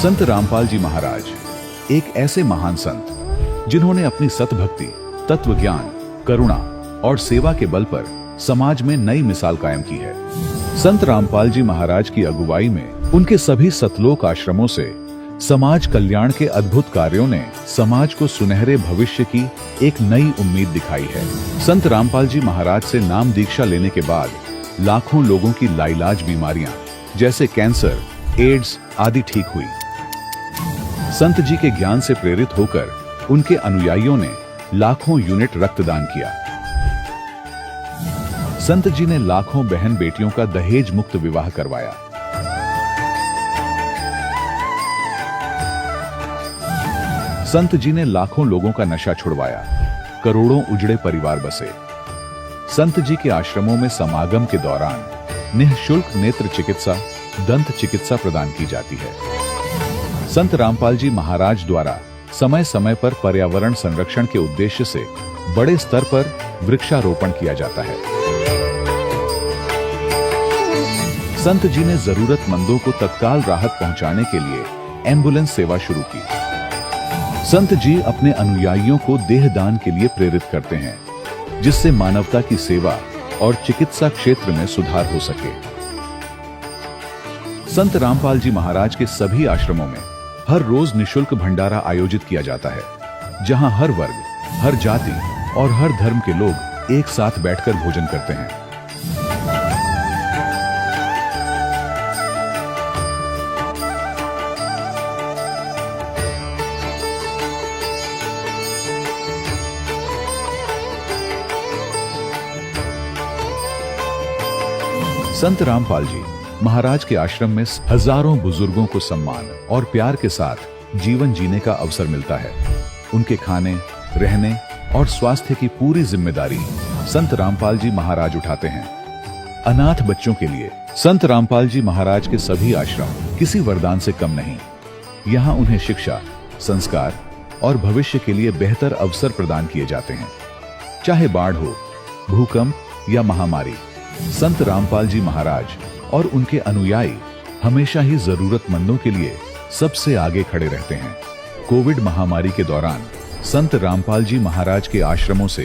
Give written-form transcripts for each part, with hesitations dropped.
संत रामपाल जी महाराज एक ऐसे महान संत जिन्होंने अपनी सतभक्ति, तत्व ज्ञान, करुणा और सेवा के बल पर समाज में नई मिसाल कायम की है। संत रामपाल जी महाराज की अगुवाई में उनके सभी सतलोक आश्रमों से समाज कल्याण के अद्भुत कार्यों ने समाज को सुनहरे भविष्य की एक नई उम्मीद दिखाई है। संत रामपाल जी महाराज से नाम दीक्षा लेने के बाद लाखों लोगों की लाइलाज बीमारियां जैसे कैंसर, एड्स आदि ठीक हुई। संत जी के ज्ञान से प्रेरित होकर उनके अनुयायियों ने लाखों यूनिट रक्तदान किया। संत जी ने लाखों बहन बेटियों का दहेज मुक्त विवाह करवाया। संत जी ने लाखों लोगों का नशा छुड़वाया, करोड़ों उजड़े परिवार बसे। संत जी के आश्रमों में समागम के दौरान निःशुल्क नेत्र चिकित्सा, दंत चिकित्सा प्रदान की जाती है। संत रामपाल जी महाराज द्वारा समय समय पर पर्यावरण संरक्षण के उद्देश्य से बड़े स्तर पर वृक्षारोपण किया जाता है। संत जी ने जरूरतमंदों को तत्काल राहत पहुंचाने के लिए एम्बुलेंस सेवा शुरू की। संत जी अपने अनुयायियों को देहदान के लिए प्रेरित करते हैं, जिससे मानवता की सेवा और चिकित्सा क्षेत्र में सुधार हो सके। संत रामपाल जी महाराज के सभी आश्रमों में हर रोज निःशुल्क भंडारा आयोजित किया जाता है, जहां हर वर्ग, हर जाति और हर धर्म के लोग एक साथ बैठकर भोजन करते हैं। संत रामपाल जी महाराज के आश्रम में हजारों बुजुर्गों को सम्मान और प्यार के साथ जीवन जीने का अवसर मिलता है। उनके खाने, रहने और स्वास्थ्य की पूरी जिम्मेदारी संत रामपाल जी महाराज उठाते हैं। अनाथ बच्चों के लिए संत रामपाल जी महाराज के सभी आश्रम किसी वरदान से कम नहीं। यहाँ उन्हें शिक्षा, संस्कार और भविष्य के लिए बेहतर अवसर प्रदान किए जाते हैं। चाहे बाढ़ हो, भूकंप या महामारी, संत रामपाल जी महाराज और उनके अनुयायी हमेशा ही जरूरतमंदों के लिए सबसे आगे खड़े रहते हैं। कोविड महामारी के दौरान संत रामपाल जी महाराज के आश्रमों से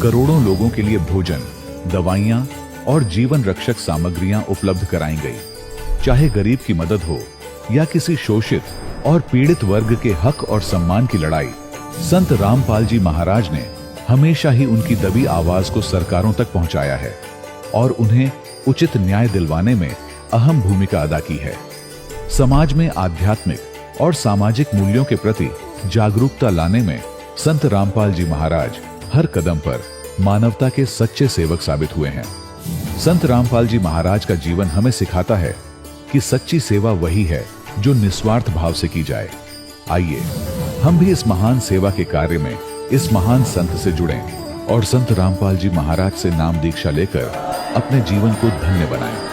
करोड़ों लोगों के लिए भोजन, दवाइयां और जीवन रक्षक सामग्रियां उपलब्ध कराई गई। चाहे गरीब की मदद हो या किसी शोषित और पीड़ित वर्ग के हक और सम्मान की लड़ाई, संत रामपाल जी महाराज ने हमेशा ही उनकी दबी आवाज को सरकारों तक पहुंचाया है और उन्हें उचित न्याय दिलवाने में अहम भूमिका अदा की है। समाज में आध्यात्मिक और सामाजिक मूल्यों के प्रति जागरूकता लाने में संत रामपाल जी महाराज हर कदम पर मानवता के सच्चे सेवक साबित हुए हैं। संत रामपाल जी महाराज का जीवन हमें सिखाता है कि सच्ची सेवा वही है जो निस्वार्थ भाव से की जाए। आइए हम भी इस महान सेवा के कार्य में इस महान संत से जुड़ें और संत रामपाल जी महाराज से नाम दीक्षा लेकर अपने जीवन को धन्य बनाएं।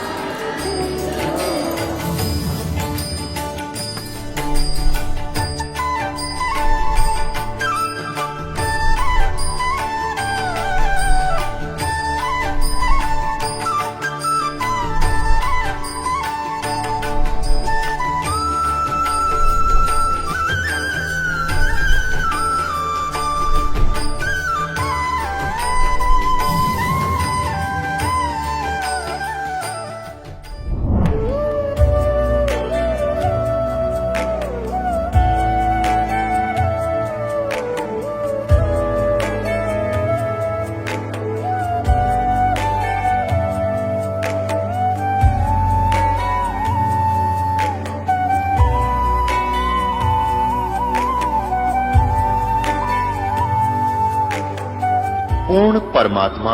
पूर्ण परमात्मा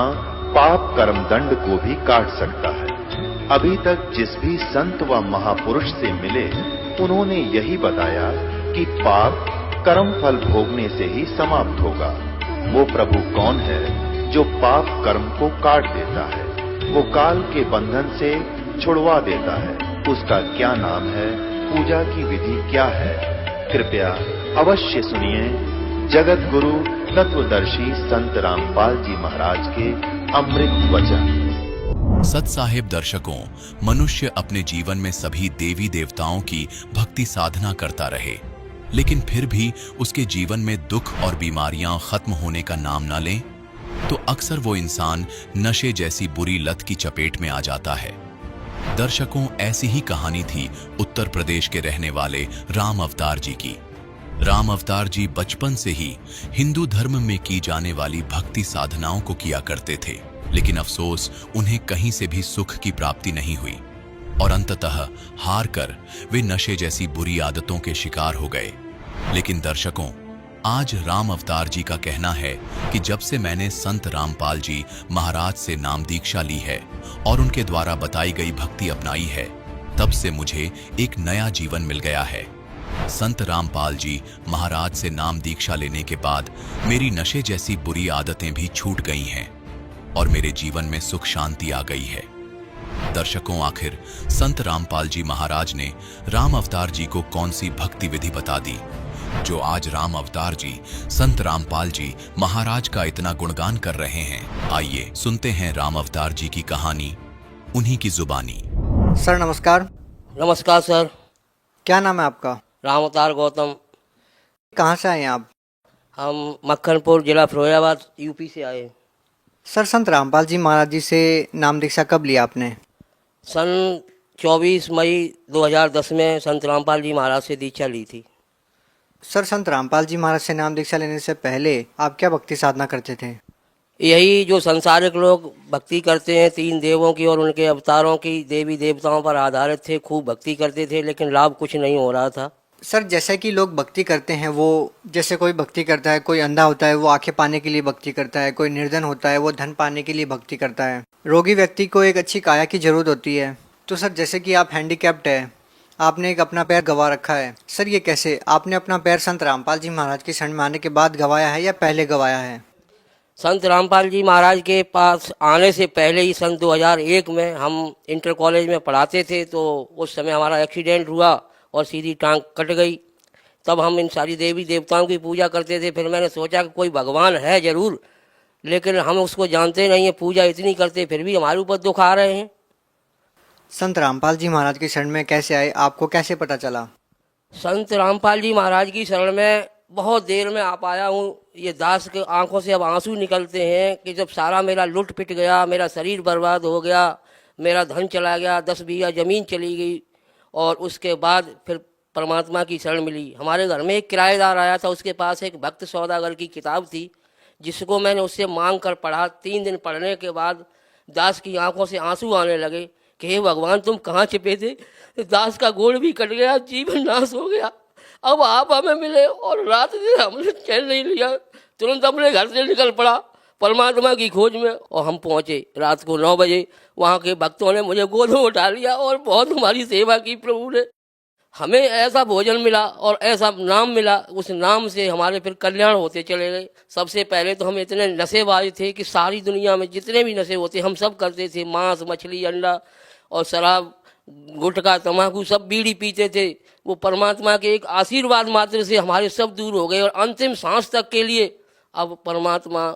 पाप कर्म दंड को भी काट सकता है। अभी तक जिस भी संत व महापुरुष से मिले, उन्होंने यही बताया कि पाप कर्म फल भोगने से ही समाप्त होगा। वो प्रभु कौन है जो पाप कर्म को काट देता है, वो काल के बंधन से छुड़वा देता है। उसका क्या नाम है, पूजा की विधि क्या है? कृपया अवश्य सुनिए जगत गुरु तत्वदर्शी संत रामपाल जी महाराज के अमृत वचन। सत्साहिब दर्शकों, मनुष्य अपने जीवन में सभी देवी देवताओं की भक्ति साधना करता रहे, लेकिन फिर भी उसके जीवन में दुख और बीमारियां खत्म होने का नाम ना लें, तो अक्सर वो इंसान नशे जैसी बुरी लत की चपेट में आ जाता है। दर्शकों, ऐसी ही कहानी थी उत्तर प्रदेश के रहने वाले राम अवतार जी की। राम अवतार जी बचपन से ही हिंदू धर्म में की जाने वाली भक्ति साधनाओं को किया करते थे, लेकिन अफसोस उन्हें कहीं से भी सुख की प्राप्ति नहीं हुई और अंततः हार कर वे नशे जैसी बुरी आदतों के शिकार हो गए। लेकिन दर्शकों, आज राम अवतार जी का कहना है कि जब से मैंने संत रामपाल जी महाराज से नाम दीक्षा ली है और उनके द्वारा बताई गई भक्ति अपनाई है, तब से मुझे एक नया जीवन मिल गया है। संत रामपाल जी महाराज से नाम दीक्षा लेने के बाद मेरी नशे जैसी बुरी आदतें भी छूट गई हैं और मेरे जीवन में सुख शांति आ गई है। दर्शकों, आखिर संत रामपाल जी महाराज ने राम अवतार जी को कौन सी भक्ति विधि बता दी जो आज राम अवतार जी संत रामपाल जी महाराज का इतना गुणगान कर रहे हैं? आइए सुनते हैं राम अवतार जी की कहानी उन्हीं की जुबानी। सर नमस्कार। नमस्कार सर। क्या नाम है आपका? राम अवतार गौतम। कहाँ से आए हैं आप? हम मक्खनपुर, जिला फिरोजाबाद, यूपी से आए। सर, संत रामपाल जी महाराज जी से नाम दीक्षा कब लिया आपने? सन 24 मई 2010 में संत रामपाल जी महाराज से दीक्षा ली थी। सर, संत रामपाल जी महाराज से नाम दीक्षा लेने से पहले आप क्या भक्ति साधना करते थे? यही जो संसारिक लोग भक्ति करते हैं, 3 देवों की और उनके अवतारों की, देवी देवताओं पर आधारित थे, खूब भक्ति करते थे, लेकिन लाभ कुछ नहीं हो रहा था। सर, जैसे कि लोग भक्ति करते हैं, वो जैसे कोई भक्ति करता है, कोई अंधा होता है वो आंखें पाने के लिए भक्ति करता है, कोई निर्धन होता है वो धन पाने के लिए भक्ति करता है, रोगी व्यक्ति को एक अच्छी काया की जरूरत होती है। तो सर, जैसे कि आप हैंडीकैप्ड है, आपने एक अपना पैर गंवा रखा है, सर ये कैसे? आपने अपना पैर संत रामपाल जी महाराज की शरण में आने के बाद गंवाया है या पहले गंवाया है? संत रामपाल जी महाराज के पास आने से पहले ही सन 2001 में हम इंटर कॉलेज में पढ़ाते थे, तो उस समय हमारा एक्सीडेंट हुआ और सीधी टांग कट गई। तब हम इन सारी देवी देवताओं की पूजा करते थे। फिर मैंने सोचा कि कोई भगवान है ज़रूर, लेकिन हम उसको जानते नहीं हैं, पूजा इतनी करते फिर भी हमारे ऊपर दुख आ रहे हैं। संत रामपाल जी महाराज की शरण में कैसे आए? आपको कैसे पता चला? संत रामपाल जी महाराज की शरण में बहुत देर में आ पाया हूँ। ये दास के आंखों से अब आंसू निकलते हैं कि जब सारा मेरा लुट पिट गया, मेरा शरीर बर्बाद हो गया, मेरा धन चला गया, 10 बीघा ज़मीन चली गई, और उसके बाद फिर परमात्मा की शरण मिली। हमारे घर में एक किराएदार आया था, उसके पास एक भक्त सौदागर की किताब थी, जिसको मैंने उससे मांग कर पढ़ा। 3 दिन पढ़ने के बाद दास की आंखों से आंसू आने लगे कि हे भगवान, तुम कहाँ छिपे थे? दास का गोड़ भी कट गया, जीवन नाश हो गया, अब आप हमें मिले। और रात दिन हमने चैन नहीं लिया, तुरंत अपने घर से निकल पड़ा परमात्मा की खोज में, और हम पहुँचे रात को 9 बजे। वहाँ के भक्तों ने मुझे गोद में उठा लिया और बहुत हमारी सेवा की प्रभु ने। हमें ऐसा भोजन मिला और ऐसा नाम मिला, उस नाम से हमारे फिर कल्याण होते चले गए। सबसे पहले तो हम इतने नशेबाज थे कि सारी दुनिया में जितने भी नशे होते हम सब करते थे। मांस, मछली, अंडा और शराब, गुटखा, तम्बाकू, सब बीड़ी पीते थे। वो परमात्मा के एक आशीर्वाद मात्र से हमारे सब दूर हो गए, और अंतिम सांस तक के लिए अब परमात्मा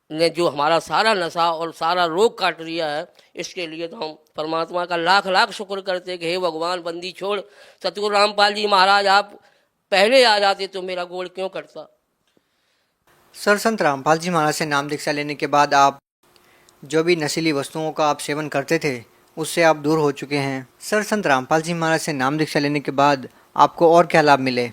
ने जो हमारा सारा नशा और सारा रोग काट लिया है, इसके लिए तो हम परमात्मा का लाख लाख शुक्र करते हैं कि हे भगवान, बंदी छोड़। सतगुरु रामपाल जी महाराज, आप पहले आ जाते तो मेरा गोड़ क्यों कटता। सर, संत रामपाल जी महाराज से नाम दीक्षा लेने के बाद आप जो भी नशीली वस्तुओं का आप सेवन करते थे उससे आप दूर हो चुके हैं। सर, संत रामपाल जी महाराज से नाम दीक्षा लेने के बाद आपको और क्या लाभ मिले?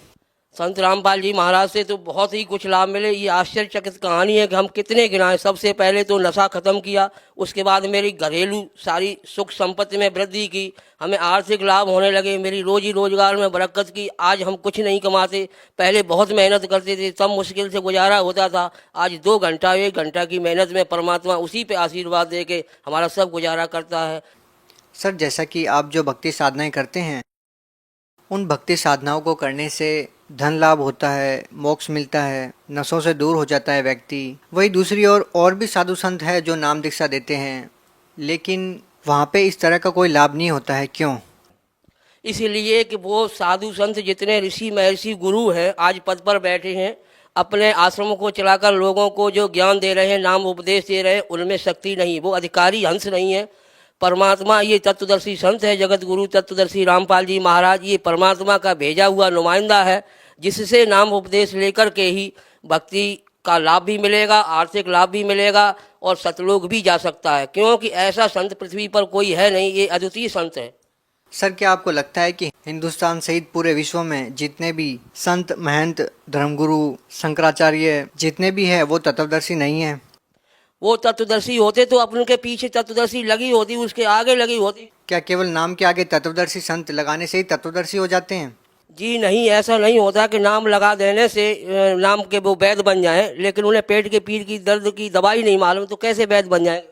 संत रामपाल जी महाराज से तो बहुत ही कुछ लाभ मिले। ये आश्चर्यचकित कहानी है कि हम कितने गिनाएं। सबसे पहले तो नशा ख़त्म किया, उसके बाद मेरी घरेलू सारी सुख संपत्ति में वृद्धि की, हमें आर्थिक लाभ होने लगे, मेरी रोजी रोजगार में बरकत की। आज हम कुछ नहीं कमाते, पहले बहुत मेहनत करते थे, तब मुश्किल से गुजारा होता था। आज 2 घंटा 1 घंटा की मेहनत में परमात्मा उसी पे आशीर्वाद दे के हमारा सब गुजारा करता है। सर, जैसा कि आप जो भक्ति साधनाएं करते हैं, उन भक्ति साधनाओं को करने से धन लाभ होता है, मोक्ष मिलता है, नशों से दूर हो जाता है व्यक्ति। वही दूसरी ओर और भी साधु संत है जो नाम दीक्षा देते हैं, लेकिन वहाँ पे इस तरह का कोई लाभ नहीं होता है, क्यों? इसलिए कि वो साधु संत जितने ऋषि महर्षि गुरु हैं, आज पद पर बैठे हैं, अपने आश्रमों को चलाकर लोगों को जो ज्ञान दे रहे हैं, नाम उपदेश दे रहे हैं, उनमें शक्ति नहीं, वो अधिकारी हंस नहीं है। परमात्मा ये तत्वदर्शी संत है, जगत गुरु तत्वदर्शी रामपाल जी महाराज, ये परमात्मा का भेजा हुआ नुमाइंदा है, जिससे नाम उपदेश लेकर के ही भक्ति का लाभ भी मिलेगा, आर्थिक लाभ भी मिलेगा और सतलोक भी जा सकता है, क्योंकि ऐसा संत पृथ्वी पर कोई है नहीं, ये अद्वितीय संत है। सर, क्या आपको लगता है कि हिंदुस्तान सहित पूरे विश्व में जितने भी संत, महंत, धर्मगुरु, शंकराचार्य जितने भी हैं वो तत्वदर्शी नहीं है? वो तत्वदर्शी होते तो अपन के पीछे तत्वदर्शी लगी होती, उसके आगे लगी होती। क्या केवल नाम के आगे तत्वदर्शी संत लगाने से ही तत्वदर्शी हो जाते हैं? जी नहीं, ऐसा नहीं होता कि नाम लगा देने से नाम के वो वैद्य बन जाएं, लेकिन उन्हें पेट के पीठ की दर्द की दवाई नहीं मालूम तो कैसे वैद्य बन जाएंगे?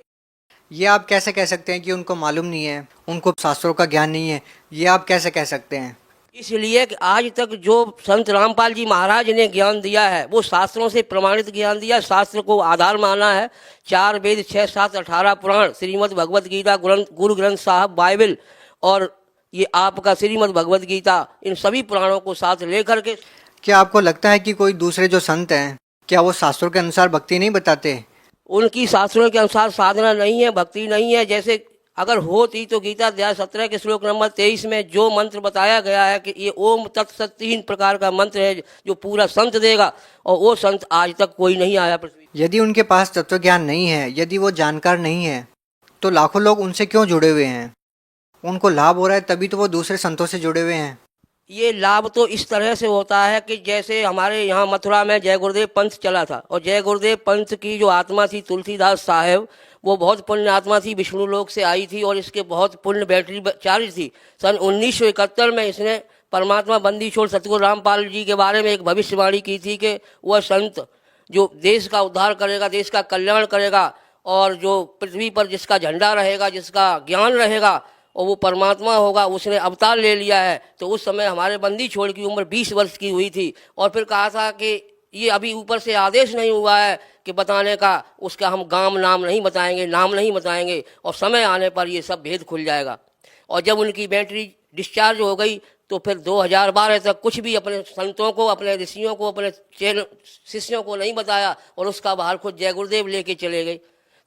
ये आप कैसे कह सकते हैं कि उनको मालूम नहीं है, उनको शास्त्रों का ज्ञान नहीं है? ये आप कैसे कह सकते हैं? इसलिए कि आज तक जो संत रामपाल जी महाराज ने ज्ञान दिया है वो शास्त्रों से प्रमाणित ज्ञान दिया, शास्त्र को आधार माना है। 4 वेद, 6, 7, 18 पुराण, श्रीमद् भगवत गीता, गुरु ग्रंथ साहब, बाइबल और ये आपका श्रीमद् भगवत गीता, इन सभी पुराणों को साथ लेकर के। क्या आपको लगता है कि कोई दूसरे जो संत हैं क्या वो शास्त्रों के अनुसार भक्ति नहीं बताते? उनकी शास्त्रों के अनुसार साधना नहीं है, भक्ति नहीं है। जैसे अगर होती तो गीता अध्याय 17 के श्लोक नंबर 23 में जो मंत्र बताया गया है कि ये ओम तत्सत 3 प्रकार का मंत्र है जो पूरा संत देगा, और वो संत आज तक कोई नहीं आया पृथ्वी। यदि उनके पास तत्व ज्ञान नहीं है, यदि वो जानकार नहीं है, तो लाखों लोग उनसे क्यों जुड़े हुए हैं? उनको लाभ हो रहा है तभी तो वो दूसरे संतों से जुड़े हुए हैं। ये लाभ तो इस तरह से होता है कि जैसे हमारे यहाँ मथुरा में जय गुरुदेव पंथ चला था, और जय गुरुदेव पंथ की जो आत्मा थी तुलसीदास साहेब, वो बहुत पुण्य आत्मा थी, विष्णु लोक से आई थी और इसके बहुत पुण्य बैटरी चार्ज थी। सन 1971 में इसने परमात्मा बंदी छोड़ सतगुरु रामपाल जी के बारे में एक भविष्यवाणी की थी कि वह संत जो देश का उद्धार करेगा, देश का कल्याण करेगा, और जो पृथ्वी पर जिसका झंडा रहेगा, जिसका ज्ञान रहेगा, और वो परमात्मा होगा। उसने अवतार ले लिया है। तो उस समय हमारे बंदी छोड़ की उम्र 20 वर्ष की हुई थी, और फिर कहा था कि ये अभी ऊपर से आदेश नहीं हुआ है कि बताने का, उसका हम गांव नाम नहीं बताएंगे, नाम नहीं बताएंगे, और समय आने पर ये सब भेद खुल जाएगा। और जब उनकी बैटरी डिस्चार्ज हो गई तो फिर 2012 तक कुछ भी अपने संतों को, अपने ऋषियों को, अपने शिष्यों को नहीं बताया, और उसका बाहर खुद जय गुरुदेव लेके चले गए।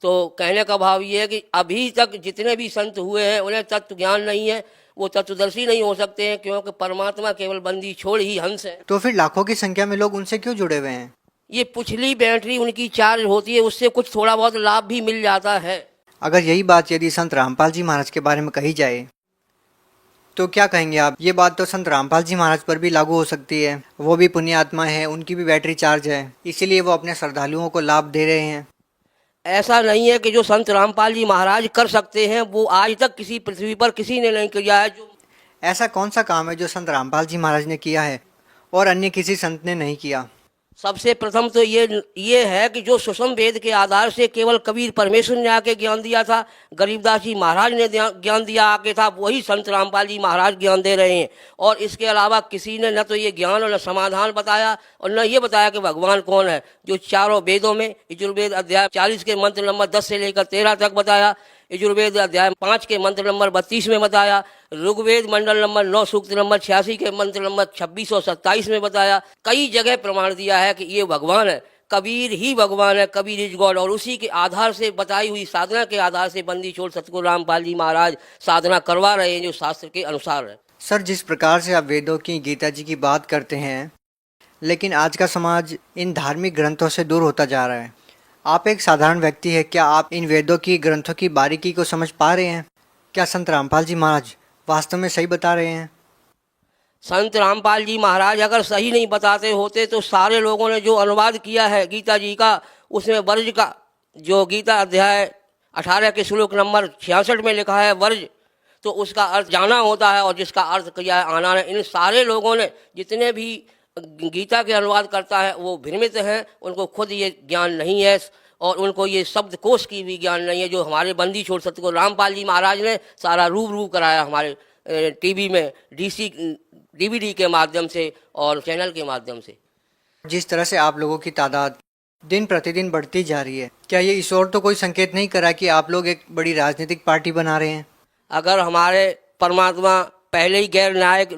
तो कहने का भाव ये है कि अभी तक जितने भी संत हुए हैं उन्हें तत्व ज्ञान नहीं है, वो तत्वदर्शी नहीं हो सकते हैं, क्योंकि परमात्मा केवल बंदी छोड़ ही हंस है। तो फिर लाखों की संख्या में लोग उनसे क्यों जुड़े हुए हैं? ये पिछली बैटरी उनकी चार्ज होती है, उससे कुछ थोड़ा बहुत लाभ भी मिल जाता है। अगर यही बात यदि संत रामपाल जी महाराज के बारे में कही जाए तो क्या कहेंगे आप? ये बात तो संत रामपाल जी महाराज पर भी लागू हो सकती है। वो भी पुण्य आत्मा है, उनकी भी बैटरी चार्ज है, इसीलिए वो अपने श्रद्धालुओं को लाभ दे रहे हैं। ऐसा नहीं है कि जो संत रामपाल जी महाराज कर सकते हैं वो आज तक किसी पृथ्वी पर किसी ने नहीं किया है। जो ऐसा कौन सा काम है जो संत रामपाल जी महाराज ने किया है और अन्य किसी संत ने नहीं किया? सबसे प्रथम तो ये है कि जो सुषम वेद के आधार से केवल कबीर परमेश्वर ने आके ज्ञान दिया था, गरीबदास जी महाराज ने ज्ञान दिया आके था, वही संत रामपाल जी महाराज ज्ञान दे रहे हैं। और इसके अलावा किसी ने न तो ये ज्ञान और न समाधान बताया, और न ये बताया कि भगवान कौन है। जो चारों वेदों में यजुर्वेद अध्याय 40 के मंत्र नंबर 10 से लेकर 13 तक बताया, यजुर्वेद अध्याय 5 के मंत्र नंबर 32 में बताया, ऋग्वेद मंडल नंबर 9 सूक्त नंबर 86 के मंत्र नंबर 26 और 27 में बताया। कई जगह प्रमाण दिया है कि ये भगवान है, कबीर ही भगवान है, कबीर इज गॉड। और उसी के आधार से बताई हुई साधना के आधार से बंदी छोड़ सतगुरु रामपाल जी महाराज साधना करवा रहे हैं जो शास्त्र के अनुसार है। सर, जिस प्रकार से आप वेदों की, गीता जी की बात करते हैं, लेकिन आज का समाज इन धार्मिक ग्रंथों से दूर होता जा रहा है। आप एक साधारण व्यक्ति है, क्या आप इन वेदों की, ग्रंथों की बारीकी को समझ पा रहे हैं? क्या संत रामपाल जी महाराज वास्तव में सही बता रहे हैं? संत रामपाल जी महाराज अगर सही नहीं बताते होते तो सारे लोगों ने जो अनुवाद किया है गीता जी का, उसमें वर्ज का जो गीता अध्याय 18 के श्लोक नंबर 66 में लिखा है वर्ज, तो उसका अर्थ जाना होता है, और जिसका अर्थ किया है आना है। इन सारे लोगों ने, जितने भी गीता के अनुवाद करता है, वो भ्रमित हैं, उनको खुद ये ज्ञान नहीं है, और उनको ये शब्दकोश की भी ज्ञान नहीं है जो हमारे बंदी छोड़ सतगुरु रामपाल जी महाराज ने सारा रूबरू कराया हमारे टीवी में, डीवीडी के माध्यम से और चैनल के माध्यम से। जिस तरह से आप लोगों की तादाद दिन प्रतिदिन बढ़ती जा रही है, क्या ये इस ओर तो कोई संकेत नहीं करा कि आप लोग एक बड़ी राजनीतिक पार्टी बना रहे हैं? अगर हमारे परमात्मा पहले ही गैर न्यायिक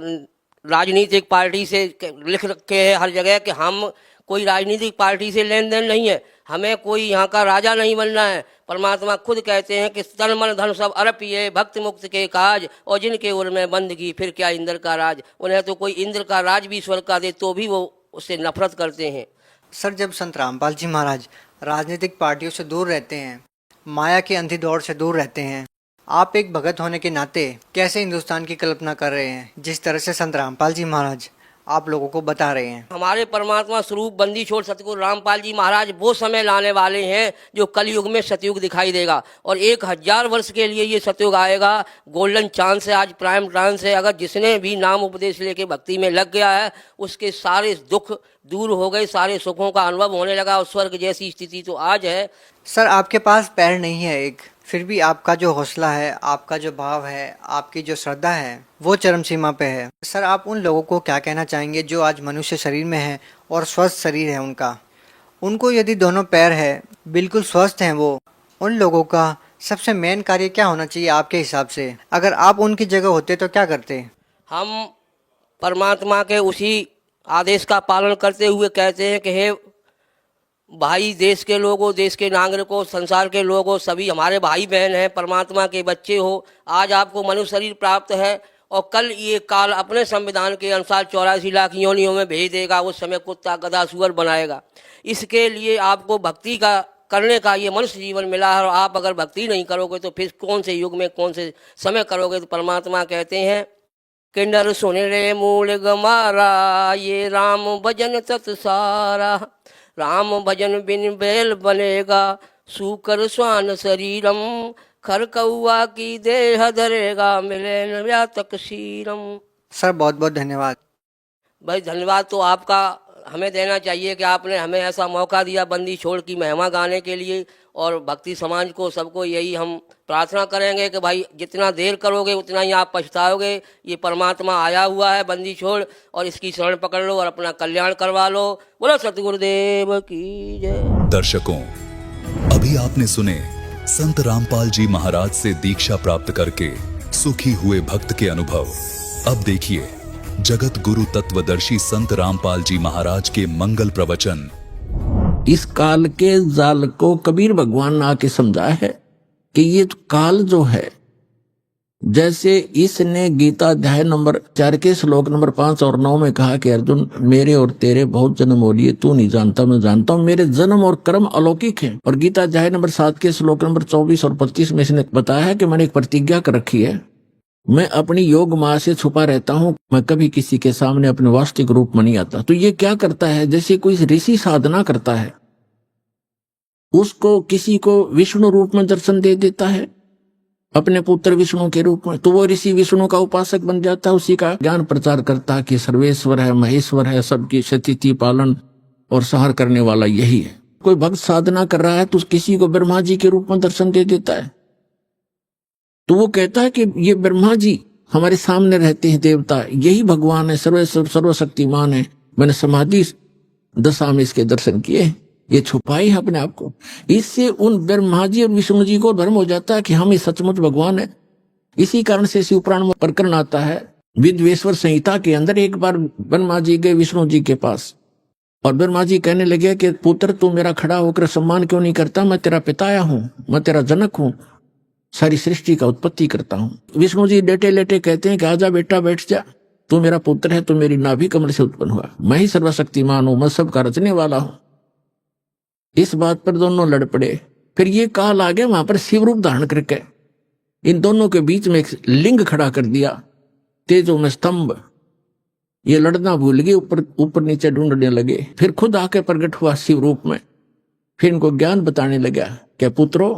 राजनीतिक पार्टी से लिख रखे हैं हर जगह कि हम कोई राजनीतिक पार्टी से लेन देन नहीं है, हमें कोई यहाँ का राजा नहीं बनना है, परमात्मा खुद कहते हैं कि तन मन धन सब अर्पिए भक्त मुक्त के काज, और जिनके उर में बंदगी फिर क्या इंद्र का राज। उन्हें तो कोई इंद्र का राज भी स्वर्ग का दे तो भी वो उससे नफरत करते हैं। सर, जब संत रामपाल जी महाराज राजनीतिक पार्टियों से दूर रहते हैं, माया की अंधी दौड़ से दूर रहते हैं, आप एक भगत होने के नाते कैसे हिंदुस्तान की कल्पना कर रहे हैं जिस तरह से संत रामपाल जी महाराज आप लोगों को बता रहे हैं? हमारे परमात्मा स्वरूप बंदी छोड़ सतगुरु रामपाल जी महाराज वो समय लाने वाले हैं जो कलयुग में सतयुग दिखाई देगा, और 1000 वर्ष के लिए ये सतयुग आएगा। गोल्डन चांस है, आज प्राइम चांस है। अगर जिसने भी नाम उपदेश लेके भक्ति में लग गया है उसके सारे दुख दूर हो गए, सारे सुखों का अनुभव होने लगा, और स्वर्ग जैसी स्थिति तो आज है। सर, आपके पास पैर नहीं है एक, फिर भी आपका जो हौसला है, आपका जो भाव है, आपकी जो श्रद्धा है वो चरम सीमा पे है। सर, आप उन लोगों को क्या कहना चाहेंगे जो आज मनुष्य शरीर में है और स्वस्थ शरीर है उनको यदि दोनों पैर है, बिल्कुल स्वस्थ हैं वो, उन लोगों का सबसे मेन कार्य क्या होना चाहिए आपके हिसाब से? अगर आप उनकी जगह होते तो क्या करते? हम परमात्मा के उसी आदेश का पालन करते हुए कहते हैं कि हे भाई, देश के लोगों, देश के नागरिकों, संसार के लोगों, सभी हमारे भाई बहन हैं, परमात्मा के बच्चे हो। आज आपको मनुष्य शरीर प्राप्त है और कल ये काल अपने संविधान के अनुसार 84 लाख योनियों में भेज देगा। उस समय कुत्ता गधा सुअर बनाएगा। इसके लिए आपको भक्ति का करने का ये मनुष्य जीवन मिला है, और आप अगर भक्ति नहीं करोगे तो फिर कौन से युग में कौन से समय करोगे? तो परमात्मा कहते हैं कि नर सुन रे मूल गमारा, ये राम भजन तत् सारा। राम भजन बिन बैल बनेगा, सूकर स्वान शरीरम। खर कौआ की देह धरेगा, मिले न तक शीरम। सर, बहुत बहुत धन्यवाद। भाई, धन्यवाद तो आपका हमें देना चाहिए कि आपने हमें ऐसा मौका दिया बंदी छोड़ की महिमा गाने के लिए। और भक्ति समाज को, सबको यही हम प्रार्थना करेंगे कि भाई जितना देर करोगे उतना ही आप पछताओगे। ये परमात्मा आया हुआ है बंदी छोड़, और इसकी शरण पकड़ लो और अपना कल्याण करवा लो। बोलो सतगुरुदेव की जय। दर्शकों, अभी आपने सुने संत रामपाल जी महाराज से दीक्षा प्राप्त करके सुखी हुए भक्त के अनुभव। अब देखिए जगत गुरु तत्वदर्शी संत रामपाल जी महाराज के मंगल प्रवचन। इस काल के जाल को कबीर भगवान ने आके समझाया है कि ये काल जो है, जैसे इसने गीता अध्याय नंबर 4 के श्लोक नंबर 5 और 9 में कहा कि अर्जुन, मेरे और तेरे बहुत जन्म हो लिए, तू नहीं जानता मैं जानता हूँ, मेरे जन्म और कर्म अलौकिक हैं। और गीता अध्याय नंबर 7 के श्लोक नंबर 24 और 25 में इसने बताया है कि मैंने एक प्रतिज्ञा कर रखी है, मैं अपनी योग माया से छुपा रहता हूँ, मैं कभी किसी के सामने अपने वास्तविक रूप में नहीं आता। तो ये क्या करता है, जैसे कोई ऋषि साधना करता है, उसको किसी को विष्णु रूप में दर्शन दे देता है अपने पुत्र विष्णु के रूप में, तो वो ऋषि विष्णु का उपासक बन जाता है, उसी का ज्ञान प्रचार करता है कि सर्वेश्वर है, महेश्वर है, सबकी स्थिति पालन और संहार करने वाला यही है। कोई भक्त साधना कर रहा है तो किसी को ब्रह्मा जी के रूप में दर्शन दे देता है, तो वो कहता है कि ये ब्रह्मा जी हमारे सामने रहते हैं, देवता यही भगवान है, सर्वशक्तिमान है। मैंने समाधि दशा में इसके दर्शन किए, ये छुपाई है अपने आप को। इससे उन ब्रह्मा जी और विष्णु जी को भ्रम हो जाता है कि हम ही सचमुच भगवान है। इसी कारण से शिव पुराण में प्रकरण आता है, विद्वेश्वर संहिता के अंदर। एक बार ब्रह्मा जी गए विष्णु जी के पास और ब्रह्मा जी कहने लगे कि पुत्र तू मेरा खड़ा होकर सम्मान क्यों नहीं करता, मैं तेरा पिताया हूँ, मैं तेरा जनक हूँ, सारी सृष्टि का उत्पत्ति करता हूँ। विष्णु जी लेटे लेटे कहते हैं कि आजा बेटा बैठ जा, तू मेरा पुत्र है, तू मेरी नाभि कमल से उत्पन्न हुआ, मैं ही सर्वशक्तिमान हूँ, मैं सबका रचने वाला हूँ। इस बात पर दोनों लड़ पड़े। फिर ये काल आ गया, वहां पर शिव रूप धारण करके इन दोनों के बीच में एक लिंग खड़ा कर दिया, तेजों में स्तंभ। ये लड़ना भूल गए, ऊपर नीचे ढूंढने लगे। फिर खुद आके प्रकट हुआ शिव रूप में, फिर इनको ज्ञान बताने लगा क्या पुत्रो,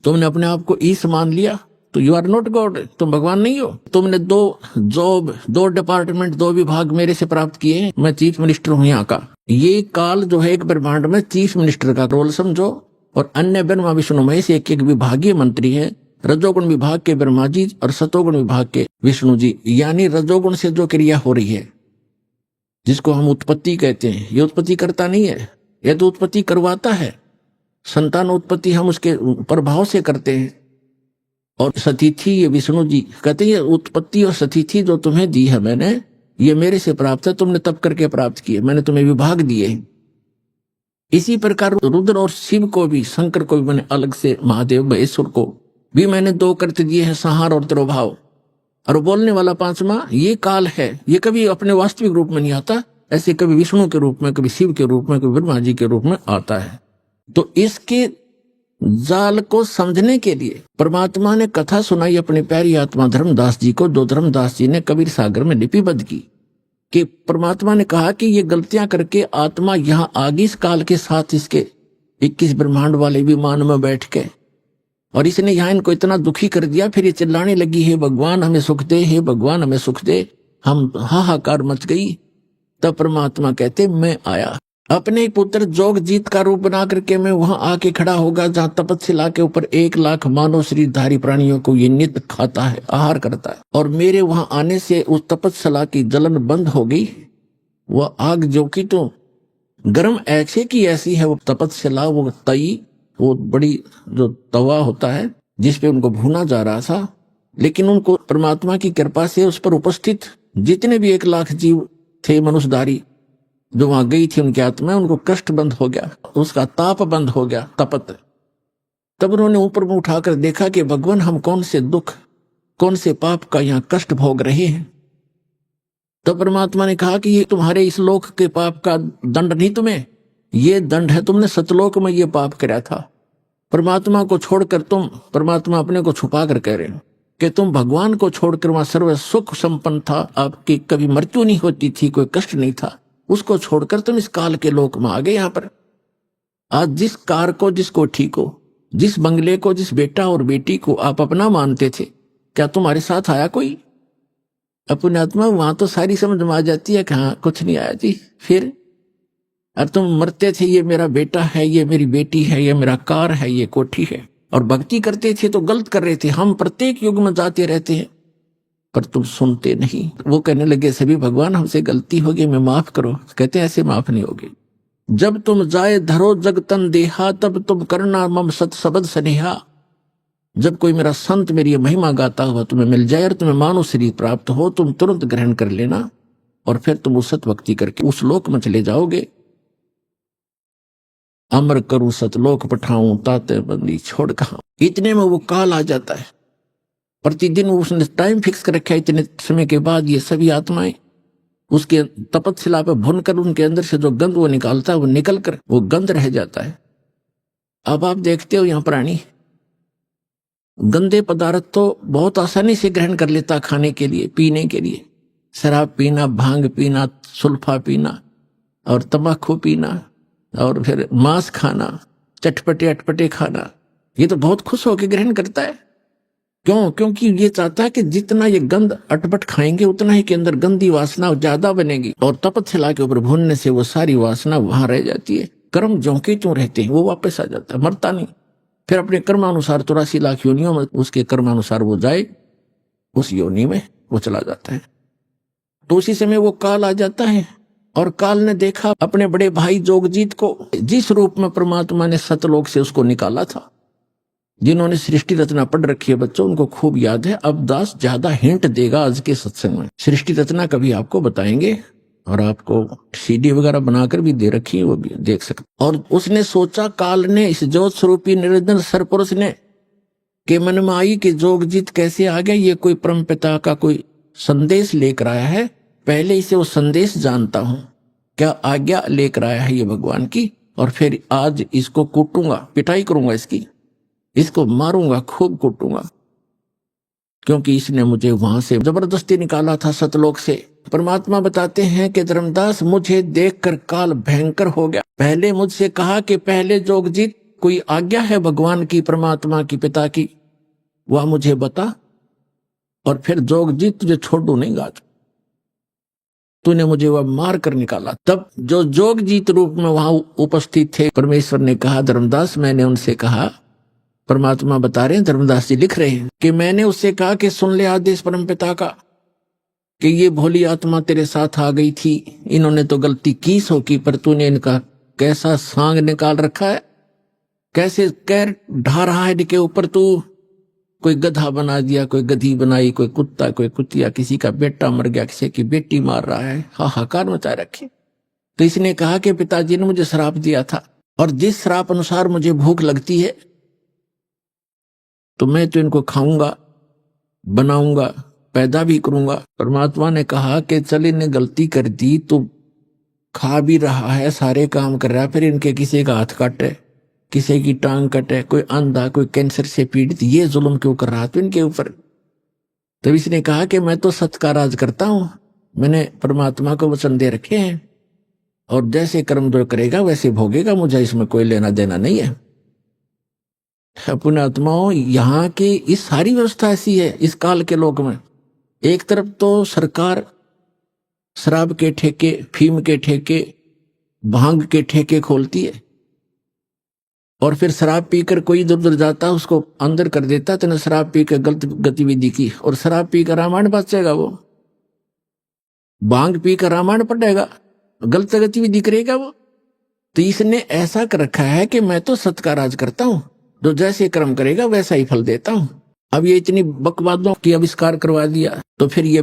तुमने अपने आप को ईश मान लिया तो यू आर नॉट गॉड, तुम भगवान नहीं हो। तुमने 2 जॉब, 2 डिपार्टमेंट, 2 विभाग मेरे से प्राप्त किए हैं, मैं चीफ मिनिस्टर हूं यहाँ का। ये काल जो है एक ब्रह्मांड में चीफ मिनिस्टर का रोल समझो, और अन्य ब्रह्मा विष्णु महेश एक विभागीय मंत्री है। रजोगुण विभाग के ब्रह्मा जी और सतोगुण विभाग के विष्णु जी। यानी रजोगुण से जो क्रिया हो रही है, जिसको हम उत्पत्ति कहते हैं, ये उत्पत्ति करता नहीं है, यह तो उत्पत्ति करवाता है। संतान उत्पत्ति हम उसके प्रभाव से करते हैं। और सतिथि ये विष्णु जी कहते हैं, उत्पत्ति और सतिथि जो तुम्हें दी है मैंने, ये मेरे से प्राप्त है, तुमने तप करके प्राप्त किए, मैंने तुम्हें विभाग दिए। इसी प्रकार रुद्र और शिव को भी, शंकर को भी मैंने अलग से, महादेव महेश्वर को भी मैंने 2 करते दिए हैं, संहार और तिरोभाव। और बोलने वाला 5वां ये काल है, ये कभी अपने वास्तविक रूप में नहीं आता, ऐसे कभी विष्णु के रूप में, कभी शिव के रूप में, कभी ब्रह्मा जी के रूप में आता है। तो इसके जाल को समझने के लिए परमात्मा ने कथा सुनाई अपनी प्यारी आत्मा धर्मदास जी को, जो धर्मदास जी ने कबीर सागर में लिपिबद्ध की, कि परमात्मा ने कहा कि ये गलतियां करके आत्मा यहाँ आ गई इस काल के साथ, इसके 21 ब्रह्मांड वाले विमान में बैठ के, और इसने यहाँ इनको इतना दुखी कर दिया। फिर ये चिल्लाने लगी, हे भगवान हमें सुख दे, हे भगवान हमें सुख दे। हम हाहाकार मच गई। तब परमात्मा कहते मैं आया, अपने पुत्र जोगजीत का रूप बना करके मैं वहां आके खड़ा होगा जहां तपस्या के ऊपर 1 लाख मानव शरीरधारी प्राणियों को ये नित्य खाता है, आहार करता है। और मेरे वहां आने से उस तपस्या की जलन बंद हो गई। वह आग जो की तो गर्म ऐसे की ऐसी है, वो तपस्या, वो तई, वो बड़ी जो तवा होता है जिसपे उनको भूना जा रहा था, लेकिन उनको परमात्मा की कृपा से उस पर उपस्थित जितने भी 1 लाख जीव थे मनुष्यधारी जो वहां गई थी, उनकी आत्मा, उनको कष्ट बंद हो गया, उसका ताप बंद हो गया, तपत। तब उन्होंने ऊपर में उठाकर देखा कि भगवान हम कौन से दुख, कौन से पाप का यहाँ कष्ट भोग रहे हैं। तो परमात्मा ने कहा कि ये तुम्हारे इस लोक के पाप का दंड नहीं, तुम्हें ये दंड है, तुमने सतलोक में ये पाप किया था। परमात्मा को छोड़कर तुम, परमात्मा अपने को छुपा कर कह रहे हो कि तुम भगवान को छोड़कर वहां सर्व सुख संपन्न था, आपकी कभी मृत्यु नहीं होती थी, कोई कष्ट नहीं था, उसको छोड़कर तुम इस काल के लोक में आ गए। यहाँ पर आज जिस कार को, जिस कोठी को, जिस बंगले को, जिस बेटा और बेटी को आप अपना मानते थे, क्या तुम्हारे साथ आया कोई? अपने आत्मा वहां तो सारी समझ में आ जाती है कि हाँ कुछ नहीं आया जी। फिर और तुम मरते थे, ये मेरा बेटा है, ये मेरी बेटी है, ये मेरा कार है, ये कोठी है, और भक्ति करते थे तो गलत कर रहे थे। हम प्रत्येक युग में जाते रहते हैं पर तुम सुनते नहीं। वो कहने लगे सभी भगवान हमसे गलती हो गई, मैं माफ करो। कहते ऐसे माफ नहीं होगी। जब तुम जाए धरो जग तन देहा, तब तुम करना मम सत शब्द स्नेहा। जब कोई मेरा संत मेरी महिमा गाता हुआ तुम्हें मिल जाए और तुम्हें मानव शरीर प्राप्त हो, तुम तुरंत ग्रहण कर लेना और फिर तुम उस सत भक्ति करके उस लोक में चले जाओगे। अमर करूं सतलोक पठाऊं, ताते बंदी छोड़ कहां। इतने में वो काल आ जाता है। प्रतिदिन उसने टाइम फिक्स कर रखा है, इतने समय के बाद ये सभी आत्माएं उसके तपस्या पे भुनकर उनके अंदर से जो गंध वो निकालता है, वो निकल कर वो गंध रह जाता है। अब आप देखते हो यहाँ प्राणी गंदे पदार्थ तो बहुत आसानी से ग्रहण कर लेता खाने के लिए, पीने के लिए। शराब पीना, भांग पीना, सुल्फा पीना और तंबाकू पीना और फिर मांस खाना, चटपटे अटपटे खाना, ये तो बहुत खुश होकर ग्रहण करता है। क्यों? क्योंकि ये चाहता है कि जितना ये गंद अटपट खाएंगे उतना ही के अंदर गंदी वासना ज्यादा बनेगी, और तपस्या के ऊपर भूनने से वो सारी वासना वहां रह जाती है। कर्म ज्यों के त्यों रहते हैं, वो वापस आ जाता है, मरता नहीं। फिर अपने कर्मानुसार 84 लाख योनियों में उसके कर्मानुसार वो जाए, उस योनि में वो चला जाता है। तो उसी समय वो काल आ जाता है। और काल ने देखा अपने बड़े भाई जोगजीत को, जिस रूप में परमात्मा ने सतलोक से उसको निकाला था। जिन्होंने सृष्टि रचना पढ़ रखी है बच्चों, उनको खूब याद है। अब दास ज्यादा हिंट देगा आज के सत्संग में। सृष्टि रचना कभी आपको बताएंगे और आपको सीडी वगैरह बनाकर भी दे रखी है, वो भी देख सकते। और उसने सोचा, काल ने, इस ज्योत स्वरूपी निरंजन सरपुरुष ने, के मन में आई कि जोगजीत कैसे आ गया, ये कोई परम पिता का कोई संदेश लेकर आया है। पहले इसे वो संदेश जानता हूं, क्या आज्ञा लेकर आया है ये भगवान की, और फिर आज इसको कूटूंगा, पिटाई करूंगा इसकी, इसको मारूंगा, खूब कूटूंगा, क्योंकि इसने मुझे वहां से जबरदस्ती निकाला था सतलोक से। परमात्मा बताते हैं कि धर्मदास, मुझे देखकर काल भयंकर हो गया। पहले मुझसे कहा कि पहले जोगजीत कोई आज्ञा है भगवान की, परमात्मा की, पिता की, वह मुझे बता, और फिर जोगजीत तुझे छोड़ू नहीं गा, तूने मुझे वह मार कर निकाला। तब जो जोगजीत रूप में वहां उपस्थित थे, परमेश्वर ने कहा, धर्मदास मैंने उनसे कहा, परमात्मा बता रहे हैं, धर्मदास जी लिख रहे हैं कि मैंने उससे कहा कि सुन ले आदेश परमपिता का, कि ये भोली आत्मा तेरे साथ आ गई थी, इन्होंने तो गलती की सो की, पर तूने इनका कैसा सांग निकाल रखा है, कैसे कैर ढा रहा है इनके ऊपर तू। कोई गधा बना दिया, कोई गधी बनाई, कोई कुत्ता, कोई कुतिया, किसी का बेटा मर गया, किसी की बेटी मार रहा है, हाहाकार मचा रखे। तो इसने कहा कि पिताजी ने मुझे श्राप दिया था और जिस श्राप अनुसार मुझे भूख लगती है तो मैं तो इनको खाऊंगा, बनाऊंगा, पैदा भी करूंगा। परमात्मा ने कहा कि चल इन्हें गलती कर दी तो खा भी रहा है, सारे काम कर रहा है, फिर इनके किसी का हाथ काटे, किसी की टांग कटे, कोई अंधा, कोई कैंसर से पीड़ित, ये जुल्म क्यों कर रहा था इनके ऊपर। तब इसने कहा कि मैं तो सत्य का राज करता हूं, मैंने परमात्मा को वचन दे रखे हैं और जैसे कर्म जो करेगा वैसे भोगेगा, मुझे इसमें कोई लेना देना नहीं है। पुण्यात्माओं, यहाँ की इस सारी व्यवस्था ऐसी है इस काल के लोक में। एक तरफ तो सरकार शराब के ठेके, फीम के ठेके, भांग के ठेके खोलती है और फिर शराब पीकर कोई इधर उधर जाता उसको अंदर कर देता, तेने शराब पी कर गलत गतिविधि की, और शराब पी कर रामायण बचेगा, वो भांग पी कर रामायण पढ़ेगा, गलत गतिविधि करेगा वो। तो इसने ऐसा कर रखा है कि मैं तो सत्य का राज करता हूं, जो जैसे कर्म करेगा वैसा ही फल देता हूं। अब ये इतनी बकवादों की आविष्कार करवा दिया तो फिर ये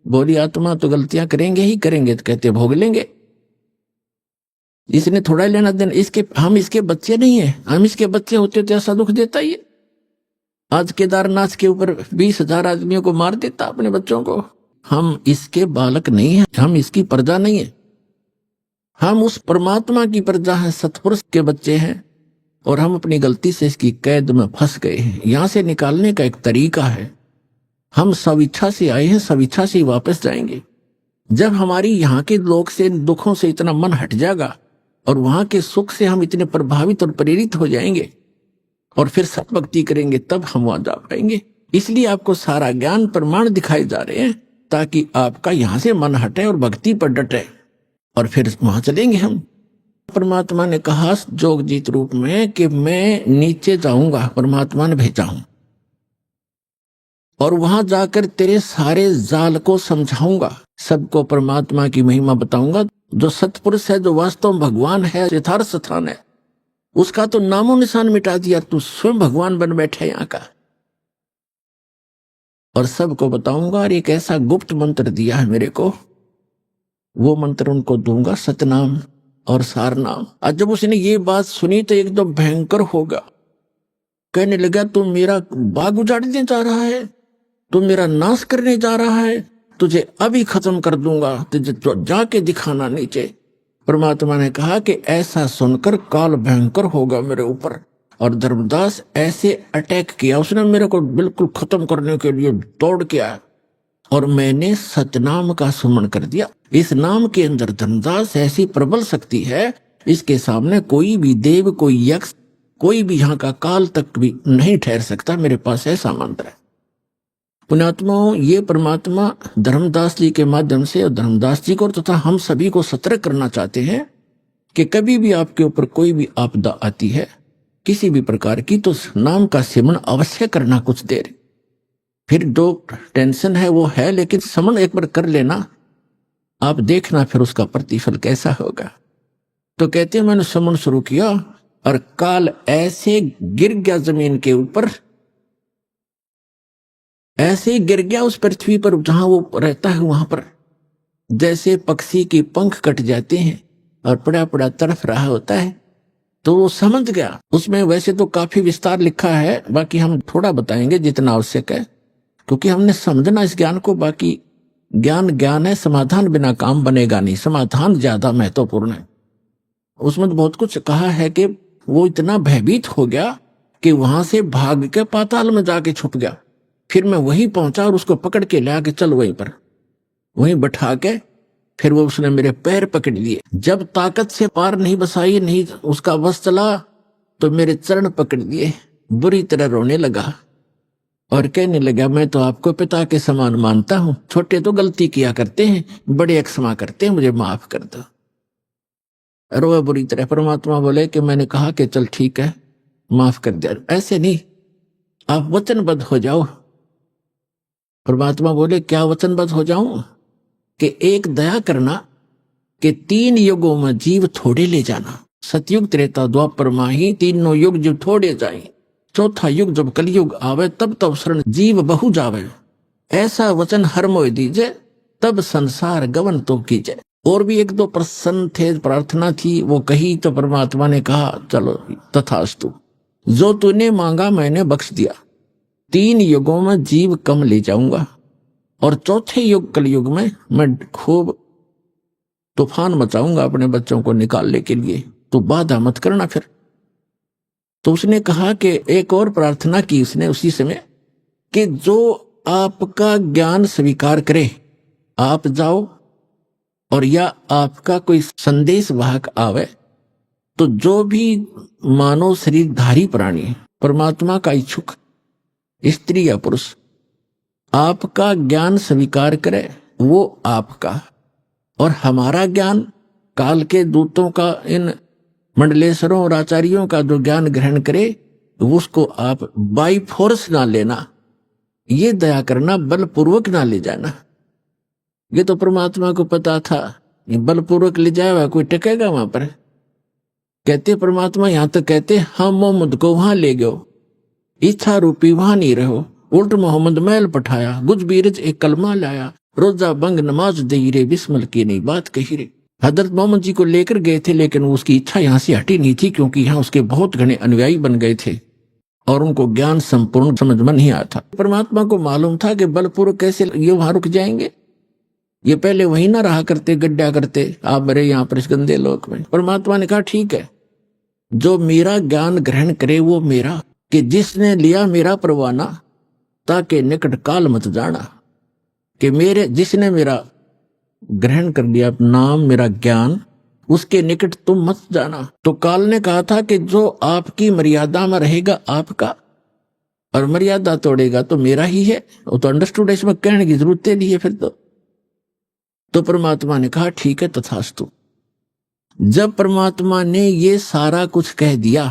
बोली आत्मा तो गलतियां करेंगे ही करेंगे, तो कहते भोग लेंगे। इसने थोड़ा लेना देना, इसके हम इसके बच्चे नहीं है, हम इसके बच्चे होते तो ऐसा दुख देता ही है। आज केदारनाथ के ऊपर 20,000 आदमियों को मार देता अपने बच्चों को। हम इसके बालक नहीं है, हम इसकी प्रजा नहीं है, हम उस परमात्मा की प्रजा है, सतपुरुष के बच्चे हैं और हम अपनी गलती से इसकी कैद में फंस गए हैं। यहां से निकालने का एक तरीका है, हम स्वेच्छा से आए हैं, स्वेच्छा से वापस जाएंगे। जब हमारी यहाँ के लोक से दुखों से इतना मन हट जाएगा और वहां के सुख से हम इतने प्रभावित और प्रेरित हो जाएंगे और फिर सतभक्ति करेंगे, तब हम वहां जा पाएंगे। इसलिए आपको सारा ज्ञान प्रमाण दिखाए जा रहे हैं ताकि आपका यहां से मन हटे और भक्ति पर डटे और फिर वहां चलेंगे हम। परमात्मा ने कहा जोगजीत रूप में कि मैं नीचे जाऊंगा, परमात्मा ने भेजा हूं, और वहां जाकर तेरे सारे जाल को समझाऊंगा, सबको परमात्मा की महिमा बताऊंगा। जो सतपुरुष है, जो वास्तव में भगवान है, यथार्थ स्थान है, उसका तो नामो निशान मिटा दिया, तू स्वयं भगवान बन बैठे यहाँ का। और सबको बताऊंगा, और एक ऐसा गुप्त मंत्र दिया है मेरे को, वो मंत्र उनको दूंगा, सतनाम और सारनाम। आज जब उसने ये बात सुनी तो एकदम भयंकर होगा, कहने लगा तू मेरा बाग उजाड़ने जा रहा है, तू मेरा नाश करने जा रहा है, तुझे अभी खत्म कर दूंगा, तुझे तो जाके दिखाना नीचे। परमात्मा ने कहा कि ऐसा सुनकर काल भयंकर होगा मेरे ऊपर। और धर्मदास ऐसे अटैक किया, उसने मेरे को बिल्कुल खत्म करने के लिए दौड़ के आया और मैंने सतनाम का सुमन कर दिया। इस नाम के अंदर धर्मदास ऐसी प्रबल शक्ति है, इसके सामने कोई भी देव, कोई यक्ष, कोई भी यहाँ का काल तक भी नहीं ठहर सकता। मेरे पास ऐसा मंत्र है। पुण्यात्माओं, ये परमात्मा धर्मदास जी के माध्यम से और धर्मदास जी को तथा हम सभी को सतर्क करना चाहते हैं कि कभी भी आपके ऊपर कोई भी आपदा आती है किसी भी प्रकार की, तो नाम का सिमरन अवश्य करना कुछ देर। फिर जो टेंशन है वो है, लेकिन समन एक बार कर लेना, आप देखना फिर उसका प्रतिफल कैसा होगा। तो कहते हैं मैंने समन शुरू किया और काल ऐसे गिर गया जमीन के ऊपर, ऐसे गिर गया उस पृथ्वी पर जहां वो रहता है वहां पर, जैसे पक्षी के पंख कट जाते हैं और पड़ा पड़ा तड़फ रहा होता है। तो वो समझ गया। उसमें वैसे तो काफी विस्तार लिखा है, बाकी हम थोड़ा बताएंगे जितना आवश्यक है, क्योंकि हमने समझना इस ज्ञान को। बाकी ज्ञान ज्ञान है, समाधान बिना काम बनेगा नहीं, समाधान ज्यादा महत्वपूर्ण है। उसमें तो बहुत कुछ कहा है कि वो इतना भयभीत हो गया कि वहां से भाग के पाताल में जाके छुप गया। फिर मैं वहीं पहुंचा और उसको पकड़ के ले आके चल वहीं पर, वहीं बैठा के फिर वो उसने मेरे पैर पकड़ लिए। जब ताकत से पार नहीं बसाई, नहीं उसका बस चला, तो मेरे चरण पकड़ लिए, बुरी तरह रोने लगा और कहने लगा मैं तो आपको पिता के समान मानता हूं, छोटे तो गलती किया करते हैं, बड़े क्षमा करते हैं, मुझे माफ कर दो। रोया बुरी तरह। परमात्मा बोले कि मैंने कहा कि चल ठीक है माफ कर दिया, ऐसे नहीं, आप वचनबद्ध हो जाओ। परमात्मा बोले क्या वचनबद्ध हो जाऊं? कि एक दया करना कि 3 युगों में जीव थोड़े ले जाना, सतयुग त्रेता द्वापर माही, तीनों युग जीव थोड़े जाए, चौथा युग जब कलयुग आवे तब तब शरण जीव बहु जावे, ऐसा वचन हर मोय दीजे, तब संसार गवन तो कीजे। और भी एक दो प्रश्न थे, प्रार्थना थी, वो कही तो परमात्मा ने कहा चलो तथास्तु, जो तूने मांगा मैंने बख्श दिया। 3 युगों में जीव कम ले जाऊंगा और चौथे युग कलयुग में मैं खूब तूफान मचाऊंगा अपने बच्चों को निकालने के लिए, तो बाधा मत करना फिर। तो उसने कहा कि एक और प्रार्थना की उसने उसी समय कि जो आपका ज्ञान स्वीकार करे, आप जाओ और या आपका कोई संदेश वाहक आवे, तो जो भी मानव शरीरधारी प्राणी है, परमात्मा का इच्छुक स्त्री या पुरुष, आपका ज्ञान स्वीकार करे वो आपका, और हमारा ज्ञान काल के दूतों का, इन मंडलेश्वरों और आचार्यों का जो ज्ञान ग्रहण करे उसको आप बाई फोर्स ना लेना, ये दया करना, बलपूर्वक ना ले जाना। ये तो परमात्मा को पता था, ये बलपूर्वक ले जाएगा कोई टकेगा वहां पर। कहते परमात्मा यहां तक कहते हम मोहम्मद को वहां ले गयो, इच्छा रूपी वहां नहीं रहो, उल्ट मोहम्मद मैल पठाया, गुज बीरज एक कलमा लाया, रोजा बंग नमाज दे रे, बिस्मिल की नहीं बात कही रे। हजरत मोहम्मद जी को लेकर गए थे, लेकिन उसकी इच्छा यहां से हटी नहीं थी, क्योंकि यहां उसके बहुत घने अनुयायी बन गए थे और उनको ज्ञान संपूर्ण समझ में नहीं आता। परमात्मा को मालूम था कि बलपूर्वक कैसे ये वहां रुक जाएंगे, ये पहले वहीं ना रहा करते, गड्ढा करते, आप मेरे यहाँ पर इस गंदे लोक में। परमात्मा ने कहा ठीक है, जो मेरा ज्ञान ग्रहण करे वो मेरा, कि जिसने लिया मेरा परवाना ताकि निकट काल मत जाना, कि मेरे जिसने मेरा ग्रहण कर लिया नाम, मेरा ज्ञान, उसके निकट तुम मत जाना। तो काल ने कहा था कि जो आपकी मर्यादा में रहेगा आपका, और मर्यादा तोड़ेगा तो मेरा ही है। वो तो अंडरस्टूड, इसमें कहने की जरूरत नहीं है फिर तो परमात्मा ने कहा ठीक है तथास्तु। जब परमात्मा ने ये सारा कुछ कह दिया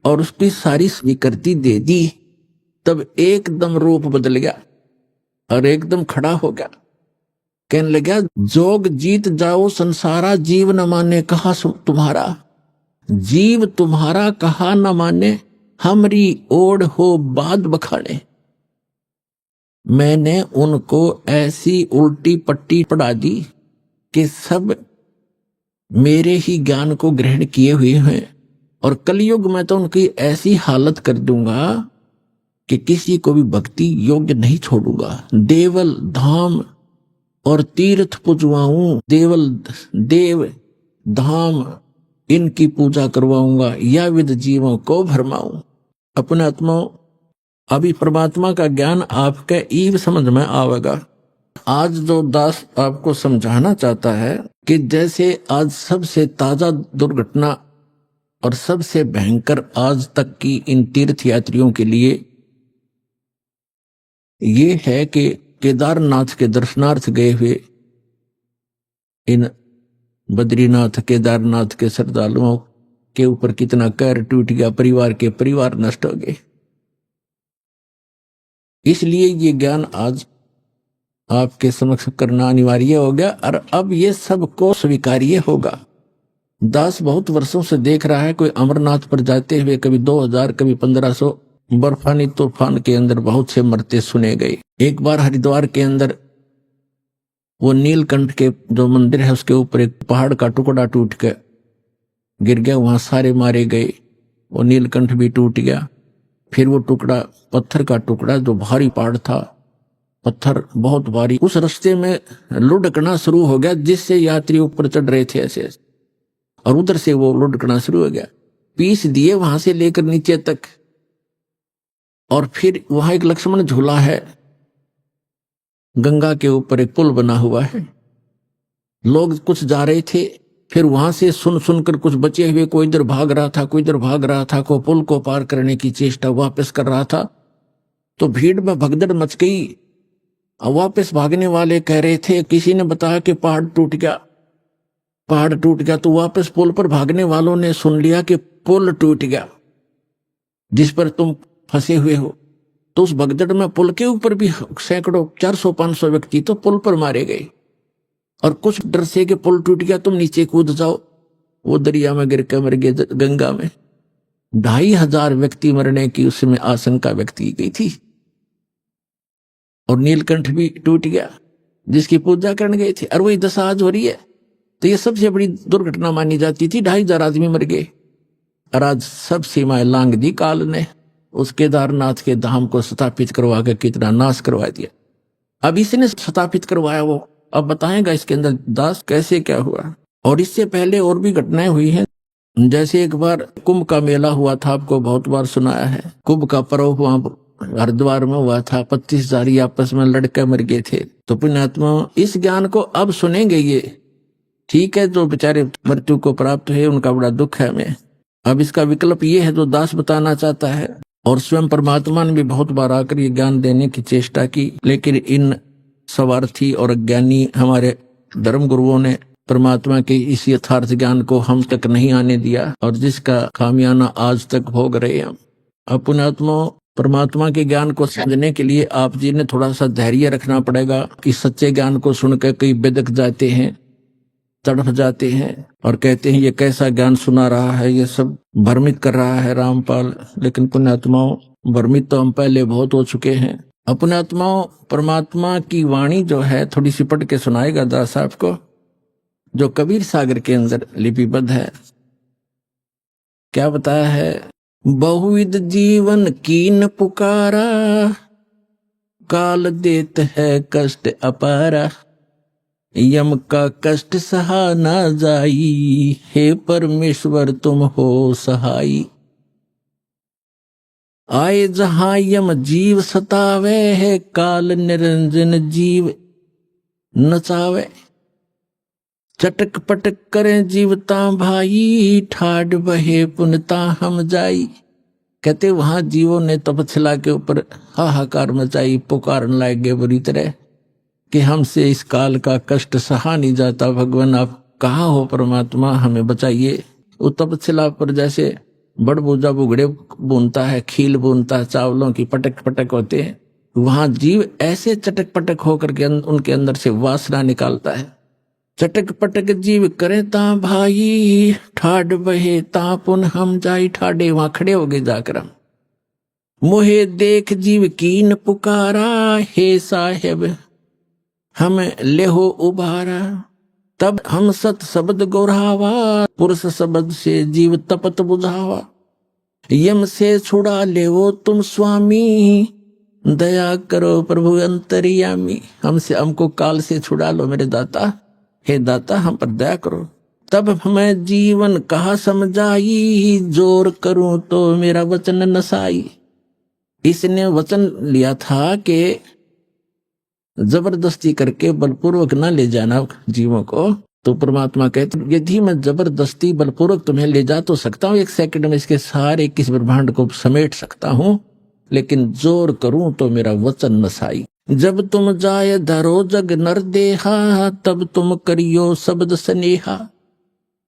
और उसकी सारी स्वीकृति दे दी, तब एकदम रूप बदल गया और एकदम खड़ा हो गया, कहने लगा जोग जीत जाओ संसारा, जीव न माने कहा तुम्हारा, जीव तुम्हारा कहा न माने, हमरी ओढ़ हो बाद बखाने। मैंने उनको ऐसी उल्टी पट्टी पढ़ा दी कि सब मेरे ही ज्ञान को ग्रहण किए हुए हैं, और कलयुग में तो उनकी ऐसी हालत कर दूंगा कि किसी को भी भक्ति योग्य नहीं छोड़ूंगा। देवल धाम और तीर्थ पुजवाऊं, देव धाम इनकी पूजा करवाऊंगा, या विद जीवों को भरमाऊं। अपने आत्माओं, अभी परमात्मा का ज्ञान आपके ईव समझ में आवेगा। आज जो दास आपको समझाना चाहता है कि जैसे आज सबसे ताजा दुर्घटना और सबसे भयंकर आज तक की इन तीर्थ यात्रियों के लिए ये है कि केदारनाथ के दर्शनार्थ गए हुए इन बद्रीनाथ केदारनाथ के श्रद्धालुओं के ऊपर कितना कहर टूट गया, परिवार के परिवार नष्ट हो गए। इसलिए ये ज्ञान आज आपके समक्ष करना अनिवार्य हो गया, और अब ये सबको स्वीकार्य होगा। दास बहुत वर्षों से देख रहा है, कोई अमरनाथ पर जाते हुए कभी 2000 कभी 1500 बर्फानी तूफान के अंदर बहुत से मरते सुने गए। एक बार हरिद्वार के अंदर वो नीलकंठ के जो मंदिर है उसके ऊपर एक पहाड़ का टुकड़ा टूट के गिर गया, वहां सारे मारे गए, वो नीलकंठ भी टूट गया। फिर वो टुकड़ा पत्थर का टुकड़ा जो भारी पहाड़ था, पत्थर बहुत भारी, उस रास्ते में लुढ़कना शुरू हो गया, जिससे यात्री ऊपर चढ़ रहे थे ऐसे, और उधर से वो लुढ़कना शुरू हो गया, पीस दिए वहां से लेकर नीचे तक। और फिर वहां एक लक्ष्मण झूला है, गंगा के ऊपर एक पुल बना हुआ है, लोग कुछ जा रहे थे, फिर वहां से सुन सुनकर कुछ बचे हुए, कोई इधर भाग रहा था, कोई इधर भाग रहा था, कोई पुल को पार करने की चेष्टा वापस कर रहा था। तो भीड़ में भगदड़ मच गई, और वापस भागने वाले कह रहे थे, किसी ने बताया कि पहाड़ टूट गया, पहाड़ टूट गया। तो वापस पुल पर भागने वालों ने सुन लिया कि पुल टूट गया जिस पर तुम फंसे हुए हो। तो उस भगदड़ में पुल के ऊपर भी सैकड़ों 400-500 व्यक्ति तो पुल पर मारे गए, और कुछ डर से कि पुल टूट गया तुम नीचे कूद जाओ, वो दरिया में गिर के मर गए गंगा में। 2500 व्यक्ति मरने की उसमें आशंका व्यक्त की गई थी, और नीलकंठ भी टूट गया जिसकी पूजा करने गए थे। और वही दशा आज हो रही है, तो ये सबसे बड़ी दुर्घटना मानी जाती थी। 2,500 आदमी मर गए और आज सब सीमाएं लांग दी काल ने। उस केदारनाथ के धाम को स्थापित करवा के कितना नाश करवा दिया। अब इसने स्थापित करवाया, वो अब बताएगा इसके अंदर दास कैसे क्या हुआ। और इससे पहले और भी घटनाएं हुई हैं। जैसे एक बार कुंभ का मेला हुआ था, आपको बहुत बार सुनाया है। कुंभ का पर्व वहां हरिद्वार में हुआ था। 25,000 आपस में लड़के मर गए थे। तो पुण्यात्मा इस ज्ञान को अब सुनेंगे। ये ठीक है, जो बेचारे मृत्यु को प्राप्त है उनका बड़ा दुख है हमें। अब इसका विकल्प ये है जो दास बताना चाहता है। और स्वयं परमात्मा ने भी बहुत बार आकर ये ज्ञान देने की चेष्टा की, लेकिन इन स्वार्थी और अज्ञानी हमारे धर्म गुरुओं ने परमात्मा के इस यथार्थ ज्ञान को हम तक नहीं आने दिया, और जिसका खामियाना आज तक भोग रहे हैं। अब पुण्यात्मा, परमात्मा के ज्ञान को समझने के लिए आप जी ने थोड़ा सा धैर्य रखना पड़ेगा कि सच्चे ज्ञान को सुनकर कई बेदक जाते हैं, तड़फ जाते हैं और कहते हैं ये कैसा ज्ञान सुना रहा है, ये सब भ्रमित कर रहा है रामपाल। लेकिन पुण्यात्माओं, भ्रमित तो हम पहले बहुत हो चुके हैं। अब पुण्यात्माओं, परमात्मा की वाणी जो है थोड़ी सी पढ़ के सुनाएगा दास साहब को, जो कबीर सागर के अंदर लिपिबद्ध है। क्या बताया है? बहुविध जीवन कीन पुकारा, काल देत है कष्ट अपारा, यम का कष्ट सहा ना जाई, हे परमेश्वर तुम हो सहाई। आए जहां यम जीव सतावे है, काल निरंजन जीव नचावे। चटक पटक करें जीवता भाई, ठाड बहे पुनता हम जाई। कहते वहां जीवों ने तपस्या के ऊपर हाहाकार मचाई, पुकारने लगे बुरी तरह कि हमसे इस काल का कष्ट सहा नहीं जाता। भगवान आप कहाँ हो परमात्मा, हमें बचाइए। वो तपस्या पर जैसे बड़बूजा बुगड़े बुनता है, खील बुनता है, चावलों की पटक पटक होते हैं, वहां जीव ऐसे चटक पटक होकर के उनके अंदर से वासना निकालता है। चटक पटक जीव करे ता भाई, ठाड बहे ता पुन हम जाई। ठाडे वहां खड़े हो गए जाकर हम। मोहे देख जीव कीन पुकारा, हे साहेब हम लेहो उबारा। तब हम सत शब्द गौरावा, पुरुष शब्द से जीव तपत बुझावा। यम से छुड़ा लेवो तुम स्वामी, दया करो प्रभु अंतर्यामी। हमको काल से छुड़ा लो मेरे दाता, हे दाता हम पर दया करो। तब हमें जीवन कहा समझाई, जोर करूं तो मेरा वचन नसाई। इसने वचन लिया था कि जबरदस्ती करके बलपूर्वक न ले जाना जीवों को। तो परमात्मा कहते यदि मैं जबरदस्ती बलपूर्वक तुम्हें ले जा तो सकता हूँ, 1 सेकंड में इसके सारे किस ब्रह्मांड को समेट सकता हूँ, लेकिन जोर करूं तो मेरा वचन नसाई। जब तुम जाय धरो जग नर देहा, तब तुम करियो शब्द स्नेहा।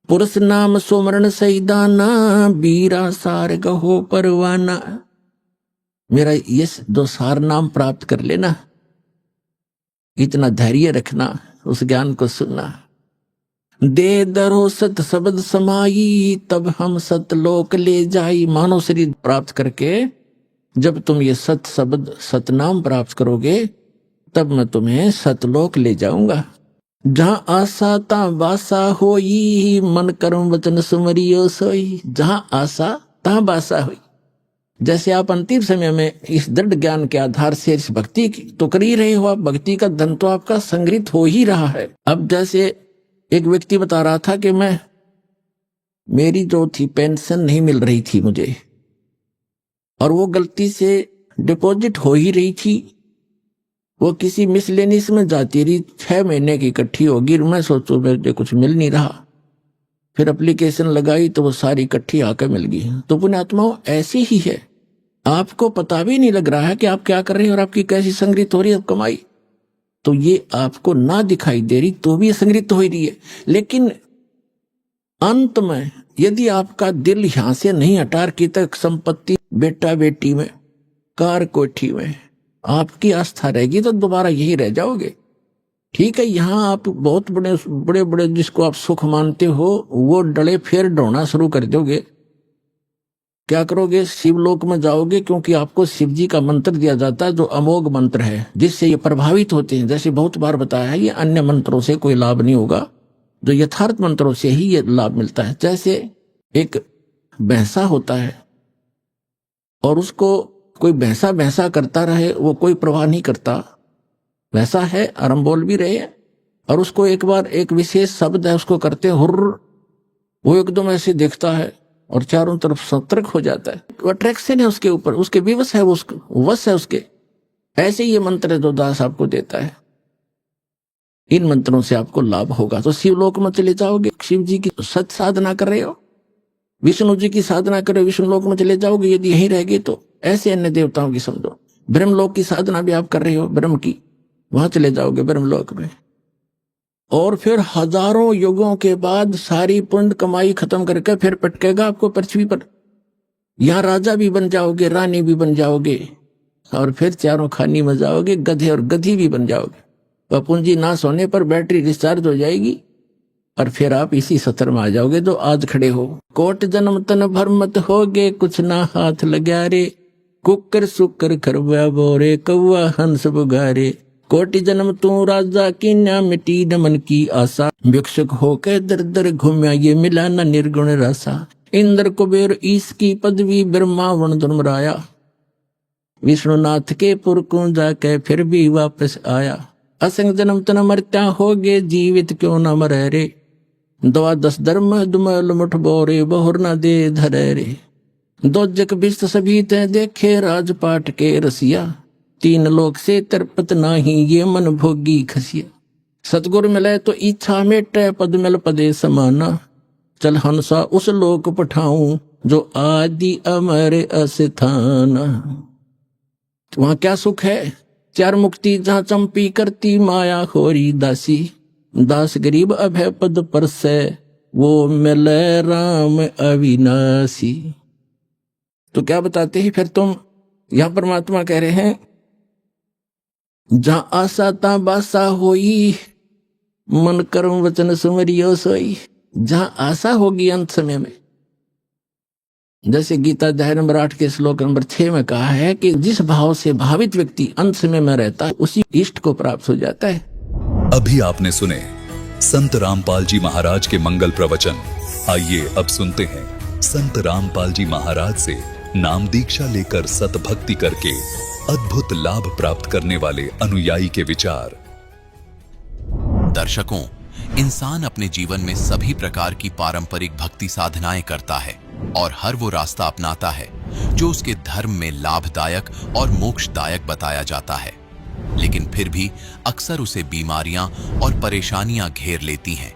पुरुष नाम सुमरण सैदाना, बीरा सार गहो परवाना। मेरा ये 2 सार नाम प्राप्त कर लेना, इतना धैर्य रखना, उस ज्ञान को सुनना। दे दरो सत शब्द समाई, तब हम सतलोक ले जाई। मानव शरीर प्राप्त करके जब तुम ये सत शब्द सतनाम प्राप्त करोगे, तब मैं तुम्हें सतलोक ले जाऊंगा। जहां आशा ता बासा होई, मन कर्म वचन सुमरियो सोई। जहां आशा ता बासा हुई। जैसे आप अंतिम समय में इस दृढ़ ज्ञान के आधार से इस भक्ति की तो कर ही रहे हो, आप भक्ति का धन तो आपका संग्रहित हो ही रहा है। अब जैसे एक व्यक्ति बता रहा था कि मेरी जो थी पेंशन नहीं मिल रही थी मुझे, और वो गलती से डिपॉजिट हो ही रही थी, वो किसी मिसलेनियस में जाती रही, 6 महीने की इकट्ठी होगी। मैं सोचूं मेरे कुछ मिल नहीं रहा, फिर एप्लीकेशन लगाई तो वो सारी इकट्ठी आकर मिल गई। तो पुण्यात्माओं ऐसी ही है, आपको पता भी नहीं लग रहा है कि आप क्या कर रहे हैं और आपकी कैसी संग्रहित हो रही है कमाई। तो ये आपको ना दिखाई दे रही तो भी संग्रहित हो रही है, लेकिन अंत में यदि आपका दिल यहां से नहीं हटा की तक संपत्ति बेटा बेटी में, कार कोठी में आपकी आस्था रहेगी तो दोबारा यही रह जाओगे। ठीक है, यहाँ आप बहुत बड़े बड़े जिसको आप सुख मानते हो वो डले फिर ढोना शुरू कर दोगे। क्या करोगे? शिवलोक में जाओगे, क्योंकि आपको शिव जी का मंत्र दिया जाता है जो अमोघ मंत्र है, जिससे ये प्रभावित होते हैं। जैसे बहुत बार बताया है, ये अन्य मंत्रों से कोई लाभ नहीं होगा, जो यथार्थ मंत्रों से ही ये लाभ मिलता है। जैसे एक भैंसा होता है और उसको कोई भैंसा भैंसा करता रहे, वो कोई परवाह नहीं करता, वैसा है और हम बोल भी रहे हैं, और उसको एक बार एक विशेष शब्द है उसको करते हुर्र, वो एकदम ऐसे देखता है और चारों तरफ सतर्क हो जाता है। वो अट्रैक्शन है उसके ऊपर, उसके विवश है, वो वश है उसके। ऐसे ही ये मंत्र है जो दास आपको देता है, इन मंत्रों से आपको लाभ होगा। तो शिवलोक में चले जाओगे, शिव जी की सच साधना कर रहे हो, विष्णु जी की साधना कर रहे हो, विष्णु लोक में चले जाओगे। यदि यहीं रह गए तो ऐसे अन्य देवताओं की समझो। ब्रह्मलोक की साधना भी आप कर रहे हो, ब्रह्म की, वहां चले जाओगे ब्रह्मलोक में। और फिर हजारों युगों के बाद सारी पुण्य कमाई खत्म करके फिर पटकेगा आपको पृथ्वी पर। यहां राजा भी बन जाओगे, रानी भी बन जाओगे, और फिर चारों खानी में जाओगे, गधे और गधी भी बन जाओगे। वह पूंजी नाश होने पर बैटरी डिस्चार्ज हो जाएगी और फिर आप इसी सतर में आ जाओगे जो आज खड़े हो। कोट जन्म तन भर मत होगे, कुछ ना हाथ लगा रे, कुकर सुकर खरवा बोरे, कौआ हंस बुगारे। कोटि जन्म तू राजा की ना मिटी न मन की आशा, भिक्षुक होके दर दर घूमया ये मिला न निर्गुण रासा। इंद्र कुबेर ईश की पदवी, ब्रह्मा वन धर्मराया, विष्णुनाथ के पुर को जाके फिर भी वापस आया। असंग जन्म तन मरत्या होगे, जीवित क्यों न मरे रे, द्वादश धर्म दुमल मुठ बोरे, बहुर न दे धरे रे। दो जग बिस्त सभी ते देखे, राजपाट के रसिया, तीन लोक से तरपत नाही, ये मन भोगी खसिया। सतगुर मिले तो इच्छा मेटे, पद मिल पदे समाना, चल हंसा उस लोक पठाऊं, जो आदि अमर अस्थाना। वहां क्या सुख है, चार मुक्ति जहां चंपी करती माया खोरी दासी, दास गरीब अभय पद पर से, वो मिले राम अविनाशी। तो क्या बताते हैं फिर तुम, यहां परमात्मा कह रहे हैं जहां आशा ता बासा होई, मन कर्म वचन सुमरियो सोई। जहां आशा होगी अंत समय में, जैसे गीता अध्याय नंबर 8 के श्लोक नंबर 6 में कहा है कि जिस भाव से भावित व्यक्ति अंत समय में रहता है, उसी इष्ट को प्राप्त हो जाता है। अभी आपने सुने संत रामपाल जी महाराज के मंगल प्रवचन। आइए अब सुनते हैं संत रामपाल जी महाराज से नाम दीक्षा लेकर सतभक्ति करके अद्भुत लाभ प्राप्त करने वाले अनुयायी के विचार। दर्शकों, इंसान अपने जीवन में सभी प्रकार की पारंपरिक भक्ति साधनाएं करता है और हर वो रास्ता अपनाता है जो उसके धर्म में लाभदायक और मोक्षदायक बताया जाता है, लेकिन फिर भी अक्सर उसे बीमारियां और परेशानियां घेर लेती हैं।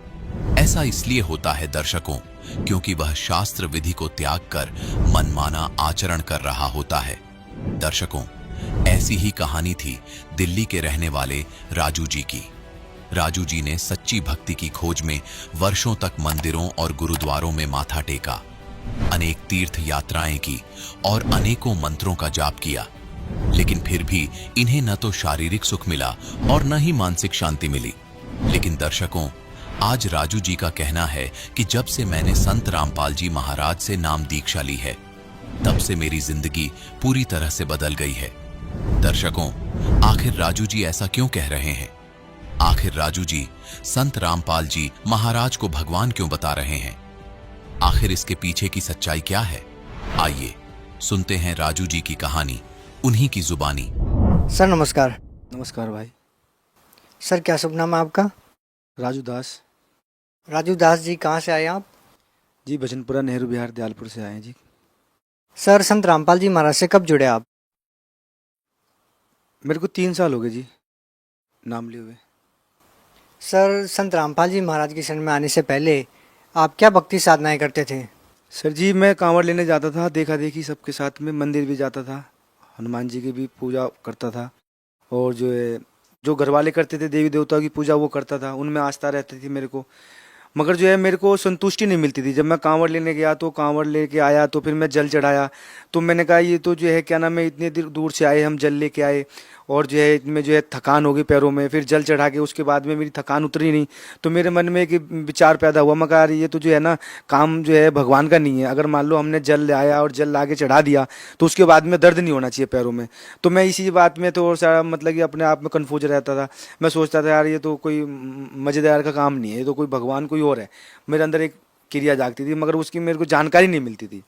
ऐसा इसलिए होता है दर्शकों, क्योंकि वह शास्त्र विधि को त्याग कर मनमाना आचरण कर रहा होता है। दर्शकों, ऐसी ही कहानी थी दिल्ली के रहने वाले राजू जी की। राजू जी ने सच्ची भक्ति की खोज में वर्षों तक मंदिरों और गुरुद्वारों में माथा टेका, अनेक तीर्थ यात्राएं की और अनेकों मंत्रों का जाप किया, लेकिन फिर भी इन्हें न तो शारीरिक सुख मिला और न ही मानसिक शांति मिली। लेकिन दर्शकों, आज राजू जी का कहना है कि जब से मैंने संत रामपाल जी महाराज से नाम दीक्षा ली है, तब से मेरी जिंदगी पूरी तरह से बदल गई है। दर्शकों, आखिर राजू जी ऐसा क्यों कह रहे हैं? आखिर राजू जी संत रामपाल जी महाराज को भगवान क्यों बता रहे हैं? आखिर इसके पीछे की सच्चाई क्या है? आइए सुनते हैं राजू जी की कहानी, उन्हीं की जुबानी। सर नमस्कार। नमस्कार भाई। सर क्या शुभ नाम है आपका? राजू दास। राजू दास जी, कहाँ से आए आप? जी भजनपुरा नेहरू बिहार दयालपुर से आए हैं जी। सर संत रामपाल जी महाराज से कब जुड़े आप? मेरे को 3 साल हो गए जी नाम लिए हुए। सर संत रामपाल जी महाराज की शरण में आने से पहले आप क्या भक्ति साधनाएं करते थे? सर जी मैं कांवड़ लेने जाता था, देखा देखी सबके साथ में, मंदिर भी जाता था, हनुमान जी की भी पूजा करता था, और जो है जो घर वाले करते थे देवी देवताओं की पूजा वो करता था, उनमें आस्था रहती थी मेरे को। मगर जो है मेरे को संतुष्टि नहीं मिलती थी। जब मैं कांवड़ लेने गया तो कांवड़ लेके आया तो फिर मैं जल चढ़ाया, तो मैंने कहा ये तो जो है क्या नाम है, इतने दूर से आए हम, जल लेके आए और जो है इनमें जो है थकान हो गई पैरों में, फिर जल चढ़ा के उसके बाद में मेरी थकान उतरी नहीं। तो मेरे मन में एक विचार पैदा हुआ, मैं कहा ये तो जो है ना काम जो है भगवान का नहीं है। अगर मान लो हमने जल ले आया और जल ला के चढ़ा दिया तो उसके बाद में दर्द नहीं होना चाहिए पैरों में। तो मैं इसी बात में तो सारा मतलब कि अपने आप में कन्फ्यूज रहता था। मैं सोचता था यार ये तो कोई मज़ेदार का काम नहीं है, ये तो कोई भगवान को कोई और है। मेरे अंदर एक क्रिया जागती थी, मगर उसकी मेरे को जानकारी नहीं मिलती थी।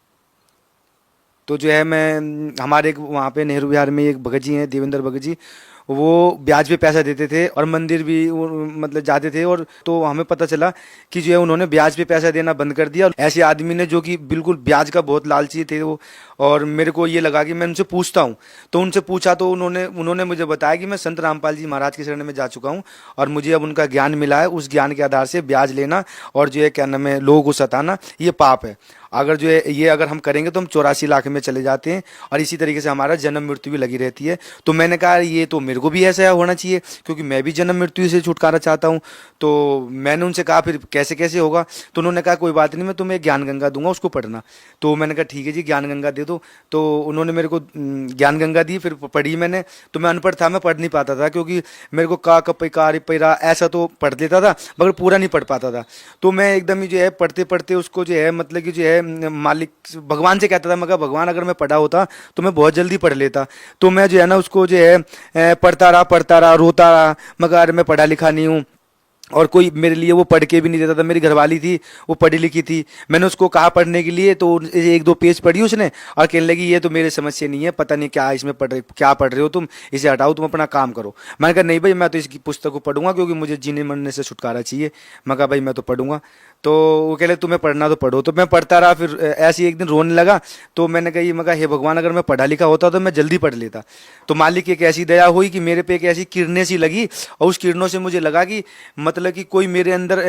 तो जो है मैं हमारे एक वहाँ पे नेहरू विहार में एक भगत जी हैं, देवेंद्र भगत जी, वो ब्याज पे पैसा देते थे और मंदिर भी मतलब जाते थे। और तो हमें पता चला कि जो है उन्होंने ब्याज पे पैसा देना बंद कर दिया। ऐसे आदमी ने जो कि बिल्कुल ब्याज का बहुत लालची थे वो, और मेरे को ये लगा कि मैं उनसे पूछता हूँ। तो उनसे पूछा तो उन्होंने मुझे बताया कि मैं संत रामपाल जी महाराज के शरण में जा चुका हूँ और मुझे अब उनका ज्ञान मिला है। उस ज्ञान के आधार से ब्याज लेना और जो है क्या नाम है लोगों को सताना, ये पाप है। अगर जो है ये अगर हम करेंगे तो हम 84 लाख में चले जाते हैं और इसी तरीके से हमारा जन्म मृत्यु भी लगी रहती है। तो मैंने कहा ये तो मेरे को भी ऐसा होना चाहिए, क्योंकि मैं भी जन्म मृत्यु से छुटकारा चाहता हूँ। तो मैंने उनसे कहा फिर कैसे कैसे होगा। तो उन्होंने कहा कोई बात नहीं, मैं तुम्हें ज्ञान गंगा दूंगा, उसको पढ़ना। तो मैंने कहा ठीक है जी, ज्ञान गंगा दे दो। तो उन्होंने मेरे को ज्ञान गंगा दी, फिर पढ़ी मैंने। तो मैं अनपढ़ था, मैं पढ़ नहीं पाता था, क्योंकि मेरे को का कप कार पैरा ऐसा तो पढ़ लेता था, मगर पूरा नहीं पढ़ पाता था। तो मैं एकदम ही जो है पढ़ते पढ़ते उसको जो है मतलब कि जो है मालिक भगवान से कहता था, मगर भगवान अगर मैं पढ़ा होता तो मैं बहुत जल्दी पढ़ लेता। तो मैं जो है ना उसको जो है पढ़ता रहा रोता रहा, मगर मैं पढ़ा लिखा नहीं हूँ। और कोई मेरे लिए वो पढ़ के भी नहीं देता था। मेरी घरवाली थी, वो पढ़ी लिखी थी। मैंने उसको कहा पढ़ने के लिए, तो 1-2 पेज पढ़ी उसने और कहने लगी ये तो मेरे समझ से नहीं है, पता नहीं क्या इसमें क्या पढ़ रहे हो तुम, इसे हटाओ, तुम अपना काम करो। मैंने कहा नहीं भाई, मैं तो इसकी पुस्तक को पढ़ूंगा, क्योंकि मुझे जीने मरने से छुटकारा चाहिए। मैं कहा भाई मैं तो पढ़ूंगा। तो वो कह रहे तुम्हें पढ़ना तो पढ़ो। तो मैं पढ़ता रहा। फिर ऐसे ही एक दिन रोने लगा। तो मैंने कही, मैं कहा हे भगवान, अगर मैं पढ़ा लिखा होता तो मैं जल्दी पढ़ लेता। तो मालिक की एक ऐसी दया हुई कि मेरे पे एक ऐसी किरणें सी लगी, और उस किरणों से मुझे लगा कि मतलब कि कोई मेरे अंदर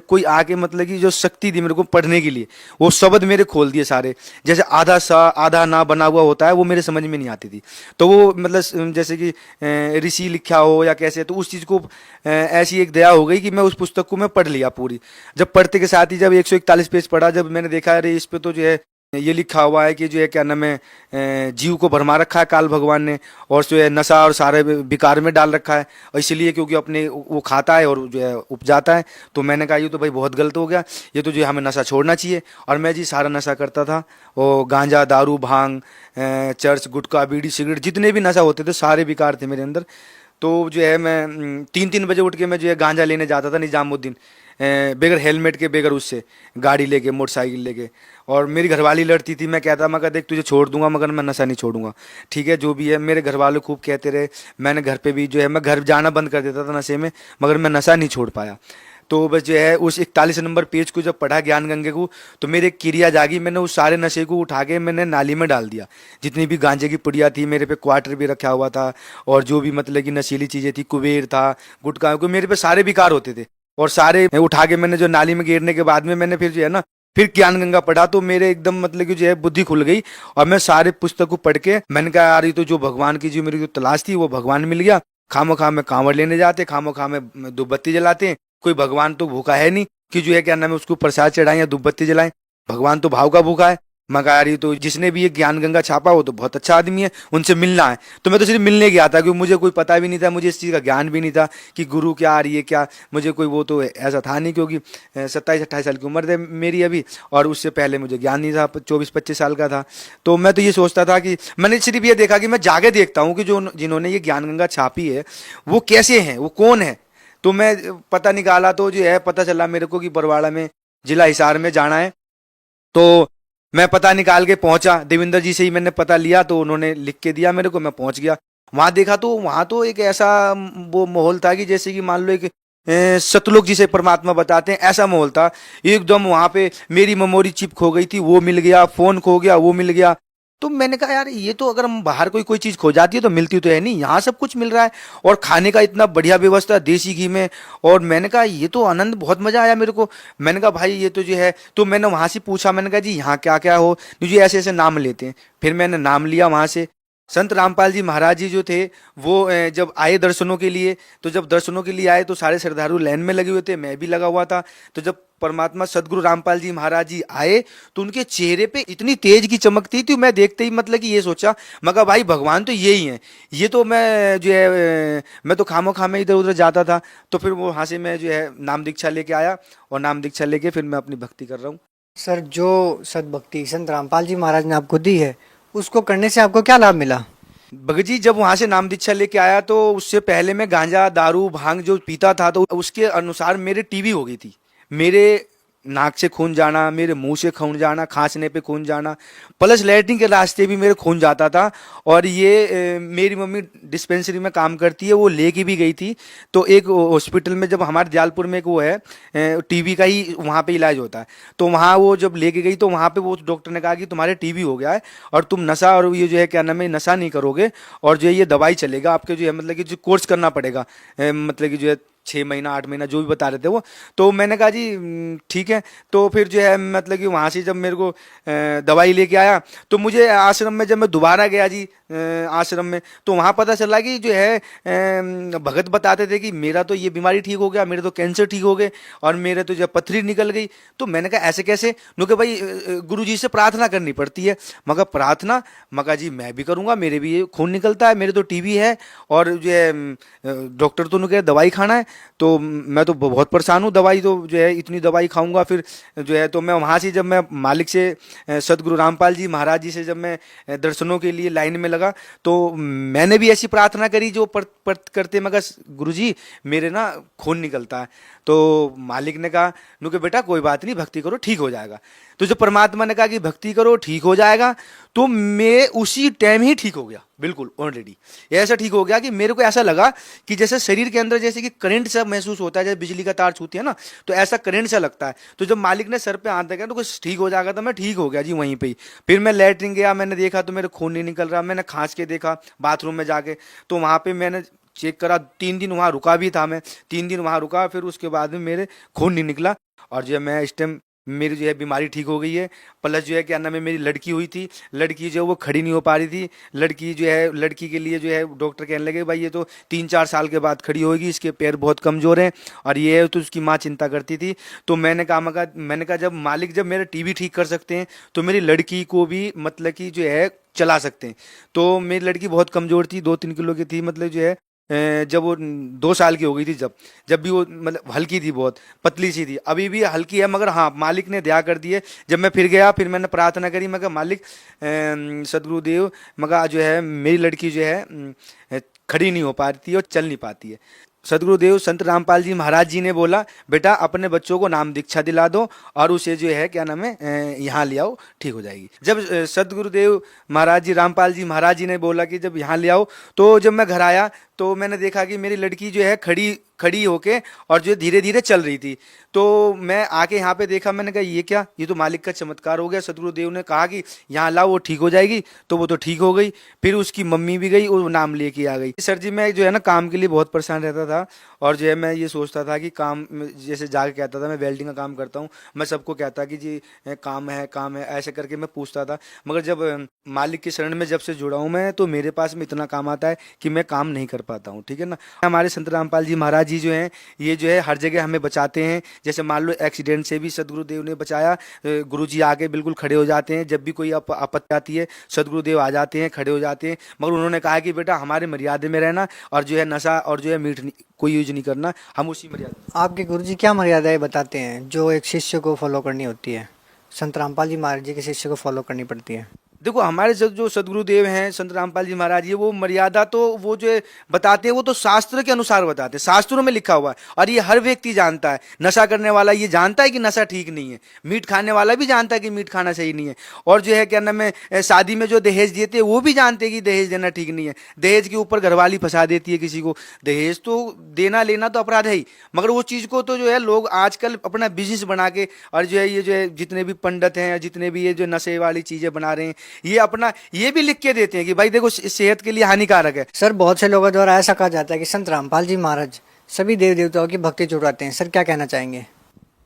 कोई आके मतलब कि जो शक्ति दी मेरे को पढ़ने के लिए, वो शब्द मेरे खोल दिए सारे। जैसे आधा सा आधा ना बना हुआ होता है, वो मेरे समझ में नहीं आती थी। तो वो मतलब जैसे कि ऋषि लिखा हो या कैसे, तो उस चीज़ को ऐसी एक दया हो गई कि मैं उस पुस्तक को मैं पढ़ लिया पूरी। जब पढ़ते के साथ ही जब 141 पेज पढ़ा, जब मैंने देखा अरे इस पे तो जो है ये लिखा हुआ है कि जो है क्या नाम है जीव को भरमा रखा है काल भगवान ने, और जो है नशा और सारे विकार में डाल रखा है, और इसलिए क्योंकि अपने वो खाता है और जो है उपजाता है। तो मैंने कहा ये तो भाई बहुत गलत हो गया, ये तो जो है हमें नशा छोड़ना चाहिए। और मैं जी सारा नशा करता था, वो गांजा दारू भांग चर्च गुटखा बीड़ी सिगरेट जितने भी नशा होते थे सारे विकार थे मेरे अंदर। तो जो है मैं 3-3 बजे उठ के मैं जो है गांजा लेने जाता था निजामुद्दीन, बगैर हेलमेट के, बगैर उससे गाड़ी लेके मोटरसाइकिल लेके। और मेरी घरवाली लड़ती थी, मैं कहता मैं देख तुझे छोड़ दूंगा, मगर मैं नशा नहीं छोड़ूंगा। ठीक है जो भी है, मेरे घर वाले खूब कहते रहे। मैंने घर पे भी जो है मैं घर जाना बंद कर देता था नशे में, मगर मैं नशा नहीं छोड़ पाया। तो बस जो है उस 41 नंबर पेज को जब पढ़ा ज्ञान गंगे को, तो मेरे एक क्रिया जागी। मैंने उस सारे नशे को उठा के मैंने नाली में डाल दिया। जितनी भी गांजे की पुड़िया थी, मेरे पे क्वार्टर भी रखा हुआ था, और जो भी मतलब कि नशीली चीज़ें थी, कुबेर था, गुटखा, क्योंकि मेरे पे सारे विकार होते थे, और सारे उठा के मैंने जो नाली में गिरने के बाद में मैंने फिर जो है ना फिर ज्ञान गंगा पढ़ा। तो मेरे एकदम मतलब कि जो है बुद्धि खुल गई, और मैं सारे पुस्तक को पढ़ के मैंने कहा यार ये तो जो भगवान की जो मेरी जो तलाश थी वो भगवान मिल गया। खामो खा में कांवड़ लेने जाते, खामो खा में धूपबत्ती जलाते, कोई भगवान तो भूखा है नहीं कि जो है क्या नाम है उसको प्रसाद चढ़ाएं या धूपबत्ती जलाएं। भगवान तो भाव का भूखा है। मगर यार ये तो जिसने भी ये ज्ञान गंगा छापा वो तो बहुत अच्छा आदमी है, उनसे मिलना है। तो मैं तो सिर्फ मिलने गया था, क्योंकि मुझे कोई पता भी नहीं था, मुझे इस चीज़ का ज्ञान भी नहीं था कि गुरु क्या और ये क्या, मुझे कोई वो तो ऐसा था नहीं, क्योंकि 27-28 साल की उम्र थी मेरी अभी, और उससे पहले मुझे ज्ञान नहीं था, 24-25 साल का था। तो मैं तो ये सोचता था कि मैंने सिर्फ ये देखा कि मैं जाके देखता हूँ कि जो जिन्होंने ये ज्ञान गंगा छापी है वो कैसे हैं, वो कौन है। तो मैं पता निकाला, तो जो है पता चला मेरे को कि बरवाड़ा में जिला हिसार में जाना है। तो मैं पता निकाल के पहुंचा, देवेंद्र जी से ही मैंने पता लिया, तो उन्होंने लिख के दिया मेरे को, मैं पहुंच गया। वहां देखा तो वहां तो एक ऐसा वो माहौल था कि जैसे कि मान लो एक सतलोक जिसे परमात्मा बताते हैं, ऐसा माहौल था एकदम। वहां पे मेरी मेमोरी चिप खो गई थी, वो मिल गया, फोन खो गया, वो मिल गया। तो मैंने कहा यार ये तो अगर हम बाहर कोई चीज़ खो जाती है तो मिलती तो है नहीं, यहाँ सब कुछ मिल रहा है, और खाने का इतना बढ़िया व्यवस्था देसी घी में। और मैंने कहा ये तो आनंद, बहुत मज़ा आया मेरे को। मैंने कहा भाई ये तो जो है, तो मैंने वहाँ से पूछा, मैंने कहा जी यहाँ क्या क्या हो, मुझे ऐसे ऐसे नाम लेते हैं। फिर मैंने नाम लिया वहाँ से। संत रामपाल जी महाराज जी जो थे वो जब आए दर्शनों के लिए, तो जब दर्शनों के लिए आए तो सारे श्रद्धालु लाइन में लगे हुए थे, मैं भी लगा हुआ था। तो जब परमात्मा सदगुरु रामपाल जी महाराज जी आए तो उनके चेहरे पे इतनी तेज की चमकती थी, मैं देखते ही मतलब कि ये सोचा, मगर भाई भगवान तो यही हैं। ये तो मैं जो है मैं तो खामो खामे इधर उधर जाता था। तो फिर वो वहाँ से मैं जो है नाम दीक्षा लेके आया, और नाम दीक्षा लेके फिर मैं अपनी भक्ति कर रहा हूँ। सर, जो सदभक्ति संत रामपाल जी महाराज ने आपको दी है, उसको करने से आपको क्या लाभ मिला? भगत जी जब वहां से नाम दीक्षा लेके आया, तो उससे पहले मैं गांजा दारू भांग जो पीता था, तो उसके अनुसार मेरी टीबी हो गई थी। मेरे नाक से खून जाना, मेरे मुंह से खून जाना, खांसने पे खून जाना, प्लस लैट्रिन के रास्ते भी मेरे खून जाता था। और ये मेरी मम्मी डिस्पेंसरी में काम करती है, वो लेके भी गई थी। तो एक हॉस्पिटल में, जब हमारे दयालपुर में एक वो है टीबी का ही वहाँ पे इलाज होता है, तो वहाँ वो जब लेके गई तो वहाँ पे वो डॉक्टर ने कहा कि तुम्हारे टीबी हो गया है और तुम नशा और ये जो है क्या नाम है नशा नहीं करोगे, और जो है ये दवाई चलेगा आपके, जो है मतलब कि जो कोर्स करना पड़ेगा, मतलब कि जो है 6 महीना 8 महीना जो भी बता रहे थे वो। तो मैंने कहा जी ठीक है। तो फिर जो है मतलब कि वहाँ से जब मेरे को दवाई लेके आया, तो मुझे आश्रम में जब मैं दोबारा गया जी आश्रम में, तो वहाँ पता चला कि जो है भगत बताते थे कि मेरा तो ये बीमारी ठीक हो गया, मेरे तो कैंसर ठीक हो गए, और मेरे तो जब पथरी निकल गई। तो मैंने कहा ऐसे कैसे? नुके भाई गुरु जी से प्रार्थना करनी पड़ती है। मगर प्रार्थना, मगर जी मैं भी करूँगा, मेरे भी ये खून निकलता है, मेरे तो टीबी है, और जो है डॉक्टर तो नुके दवाई खाना है। तो मैं तो बहुत परेशान हूँ, दवाई तो जो है इतनी दवाई खाऊंगा फिर जो है। तो मैं वहाँ से जब मैं मालिक से सदगुरु रामपाल जी महाराज जी से जब मैं दर्शनों के लिए लाइन में लगा, तो मैंने भी ऐसी प्रार्थना करी जो करते, मगर गुरुजी मेरे ना खून निकलता है। तो मालिक ने कहा नुके बेटा कोई बात नहीं, भक्ति करो ठीक हो जाएगा। तो जब परमात्मा ने कहा कि भक्ति करो ठीक हो जाएगा, तो मैं उसी टाइम ही ठीक हो गया, बिल्कुल ऑलरेडी ऐसा ठीक हो गया कि मेरे को ऐसा लगा कि जैसे शरीर के अंदर जैसे कि करंट सा महसूस होता है, जैसे बिजली का तार छूती है ना, तो ऐसा करंट सा लगता है। तो जब मालिक ने सर पे हाथ रखा तो कुछ ठीक हो जाएगा, तो मैं ठीक हो गया जी वहीं पे ही। फिर मैं लैट्रिन गया, मैंने देखा तो मेरे खून नहीं निकल रहा, मैंने खांस के देखा बाथरूम में जाके, तो वहाँ पे मैंने चेक करा, 3 दिन वहाँ रुका भी था मैं, 3 दिन वहाँ रुका, फिर उसके बाद में मेरे खून नहीं निकला। और जो है मैं इस टाइम मेरी जो है बीमारी ठीक हो गई है। प्लस जो है क्या नाम है, मेरी लड़की हुई थी, लड़की जो है वो खड़ी नहीं हो पा रही थी। लड़की जो है, लड़की के लिए जो है डॉक्टर कहने लगे भाई ये तो 3-4 साल के बाद खड़ी होगी, इसके पैर बहुत कमज़ोर हैं और ये है। तो उसकी माँ चिंता करती थी। तो मैंने कहा जब मालिक जब मेरा टीबी ठीक कर सकते हैं, तो मेरी लड़की को भी मतलब कि जो है चला सकते हैं। तो मेरी लड़की बहुत कमज़ोर थी, 2-3 किलो की थी, मतलब जो है जब वो 2 साल की हो गई थी, जब भी वो मतलब हल्की थी, बहुत पतली सी थी, अभी भी हल्की है, मगर हाँ मालिक ने दया कर दी है। जब मैं फिर गया, फिर मैंने प्रार्थना करी, मगर मालिक सदगुरुदेव, मगर जो है मेरी लड़की जो है खड़ी नहीं हो पाती है और चल नहीं पाती है। सदगुरुदेव संत रामपाल जी महाराज जी ने बोला बेटा अपने बच्चों को नाम दीक्षा दिला दो और उसे जो है क्या नाम है यहाँ ले आओ, ठीक हो जाएगी। जब सदगुरुदेव महाराज जी रामपाल जी महाराज जी ने बोला कि जब यहाँ ले आओ, तो जब मैं घर आया तो मैंने देखा कि मेरी लड़की जो है खड़ी होके और जो धीरे धीरे चल रही थी। तो मैं आके यहाँ पे देखा, मैंने कहा ये क्या, ये तो मालिक का चमत्कार हो गया। सदगुरुदेव ने कहा कि यहाँ लाओ, वो ठीक हो जाएगी, तो वो तो ठीक हो गई। फिर उसकी मम्मी भी गई, वो नाम लेके आ गई। सर जी मैं जो है ना काम के लिए बहुत परेशान रहता था, और जो है मैं ये सोचता था कि काम, जैसे जाके कहता था मैं वेल्डिंग का काम करता हूँ, मैं सबको कहता कि जी काम है, ऐसे करके मैं पूछता था। मगर जब मालिक की शरण में जब से जुड़ा हूँ मैं, तो मेरे पास में इतना काम आता है कि मैं काम नहीं कर पाता हूँ, ठीक है ना। हमारे संत रामपाल जी महाराज जी जो हैं, ये जो है हर जगह हमें बचाते हैं। जैसे मान लो एक्सीडेंट से भी सदगुरुदेव ने बचाया, गुरुजी आके बिल्कुल खड़े हो जाते हैं। जब भी कोई आपत्ति आती है सदगुरुदेव आ जाते हैं, खड़े हो जाते हैं। मगर उन्होंने कहा कि बेटा हमारे मर्यादे में रहना, और जो है नशा और जो है मीठ कोई यूज नहीं करना, हम उसी मर्यादा। आपके गुरुजी क्या मर्यादाएं बताते हैं जो एक शिष्य को फॉलो करनी होती है, संत रामपाल जी महाराज जी के शिष्य को फॉलो करनी पड़ती है? देखो हमारे जो सदगुरुदेव हैं संत रामपाल जी महाराज जी, वो मर्यादा तो वो जो बताते हैं वो तो शास्त्र के अनुसार बताते हैं, शास्त्रों में लिखा हुआ है। और ये हर व्यक्ति जानता है, नशा करने वाला ये जानता है कि नशा ठीक नहीं है, मीट खाने वाला भी जानता है कि मीट खाना सही नहीं है। और जो है क्या नाम है शादी में जो दहेज देते हैं वो भी जानते हैं कि दहेज देना ठीक नहीं है। दहेज के ऊपर घरवाली फंसा देती है किसी को। दहेज तो देना लेना तो अपराध है ही, मगर वो चीज़ को तो जो है लोग आजकल अपना बिजनेस बना के, और जो है ये जो है जितने भी पंडित हैं, जितने भी ये जो नशे वाली चीज़ें बना रहे हैं, ये अपना ये भी लिख के देते हैं कि भाई देखो सेहत के लिए हानिकारक है। सर बहुत से लोगों द्वारा ऐसा कहा जाता है कि संत रामपाल जी महाराज सभी देवी देवताओं की भक्ति छुड़वाते हैं, सर क्या कहना चाहेंगे?